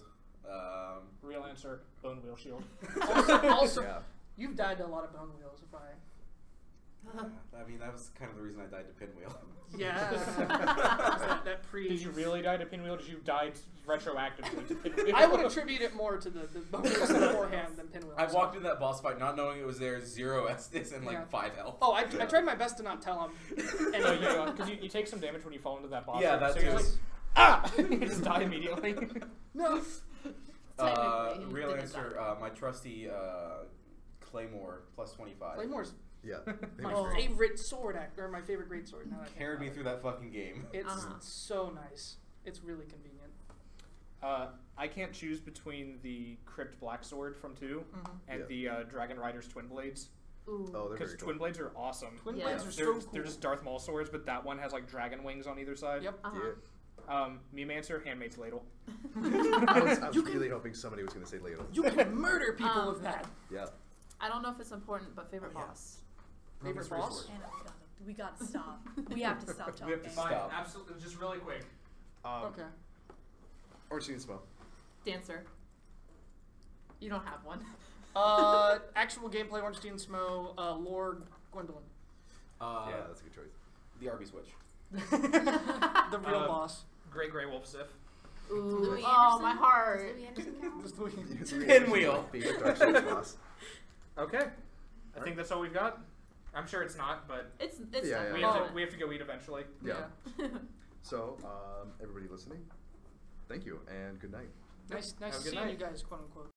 Speaker 1: Real answer, bone wheel shield.
Speaker 4: Also,
Speaker 2: Yeah.
Speaker 4: you've died to a lot of bone wheels. If I
Speaker 3: I mean, that was kind of the reason I died to Pinwheel.
Speaker 4: yeah, that pre.
Speaker 1: Did you really die to Pinwheel? Did you die retroactively to Pinwheel?
Speaker 4: I would attribute it more to the bone wheels beforehand than pinwheels.
Speaker 3: I walked into that boss fight not knowing it was there, 0 Estus and like 5 health.
Speaker 4: Oh, I tried my best to not tell him. And
Speaker 1: No, yeah, because you take some damage when you fall into that boss.
Speaker 3: Yeah,
Speaker 1: fight,
Speaker 3: that
Speaker 1: so you're
Speaker 3: too.
Speaker 1: like, ah! You just die immediately.
Speaker 4: no.
Speaker 5: Technically, he
Speaker 3: Real
Speaker 5: didn't
Speaker 3: answer,
Speaker 5: die.
Speaker 3: my trusty Claymore plus 25.
Speaker 4: Claymore's
Speaker 2: Yeah.
Speaker 4: my favorite sword or my favorite great sword. Now that I think
Speaker 3: Carried me
Speaker 4: about
Speaker 3: through that fucking game.
Speaker 4: it. It's so nice. It's really convenient.
Speaker 1: I can't choose between the Crypt Black Sword from 2 and the Dragon Rider's Twin Blades.
Speaker 5: Ooh.
Speaker 2: Oh, they're
Speaker 1: Because
Speaker 2: very cool.
Speaker 1: Twin Blades are awesome.
Speaker 4: Twin
Speaker 5: Yeah.
Speaker 4: blades are
Speaker 1: They're,
Speaker 4: so cool.
Speaker 1: they're just Darth Maul swords, but that one has like dragon wings on either side.
Speaker 4: Yep.
Speaker 1: Meme answer, Handmaid's Ladle.
Speaker 2: I was really hoping somebody was going to say ladle.
Speaker 4: You can murder people with that.
Speaker 2: Yeah.
Speaker 5: I don't know if it's important, but favorite boss.
Speaker 4: Favorite boss?
Speaker 6: Anna, we gotta stop. We have to stop talking.
Speaker 3: We have to stop.
Speaker 1: Absolutely, just really quick.
Speaker 4: Okay.
Speaker 2: Ornstein Smoke.
Speaker 5: Dancer. You don't have one.
Speaker 4: Actual gameplay, Ornstein Smo, lore, Gwendolyn.
Speaker 2: Yeah, that's a good choice.
Speaker 3: The Arby switch.
Speaker 4: The real boss.
Speaker 1: Great Grey Wolf Sith.
Speaker 5: Ooh.
Speaker 6: Louis
Speaker 5: Oh,
Speaker 6: Anderson?
Speaker 5: my heart.
Speaker 6: Does Louis Anderson count?
Speaker 4: Just Louis.
Speaker 3: Pinwheel.
Speaker 2: Favorite Dark Souls boss.
Speaker 1: Okay. I think that's all we've got. I'm sure it's not, but
Speaker 5: It's
Speaker 2: Yeah,
Speaker 5: definitely
Speaker 2: yeah.
Speaker 1: we have to go eat eventually.
Speaker 2: Yeah. So, everybody listening, thank you and good night.
Speaker 4: Nice
Speaker 1: Have a good
Speaker 4: seeing
Speaker 1: night.
Speaker 4: you guys, quote unquote.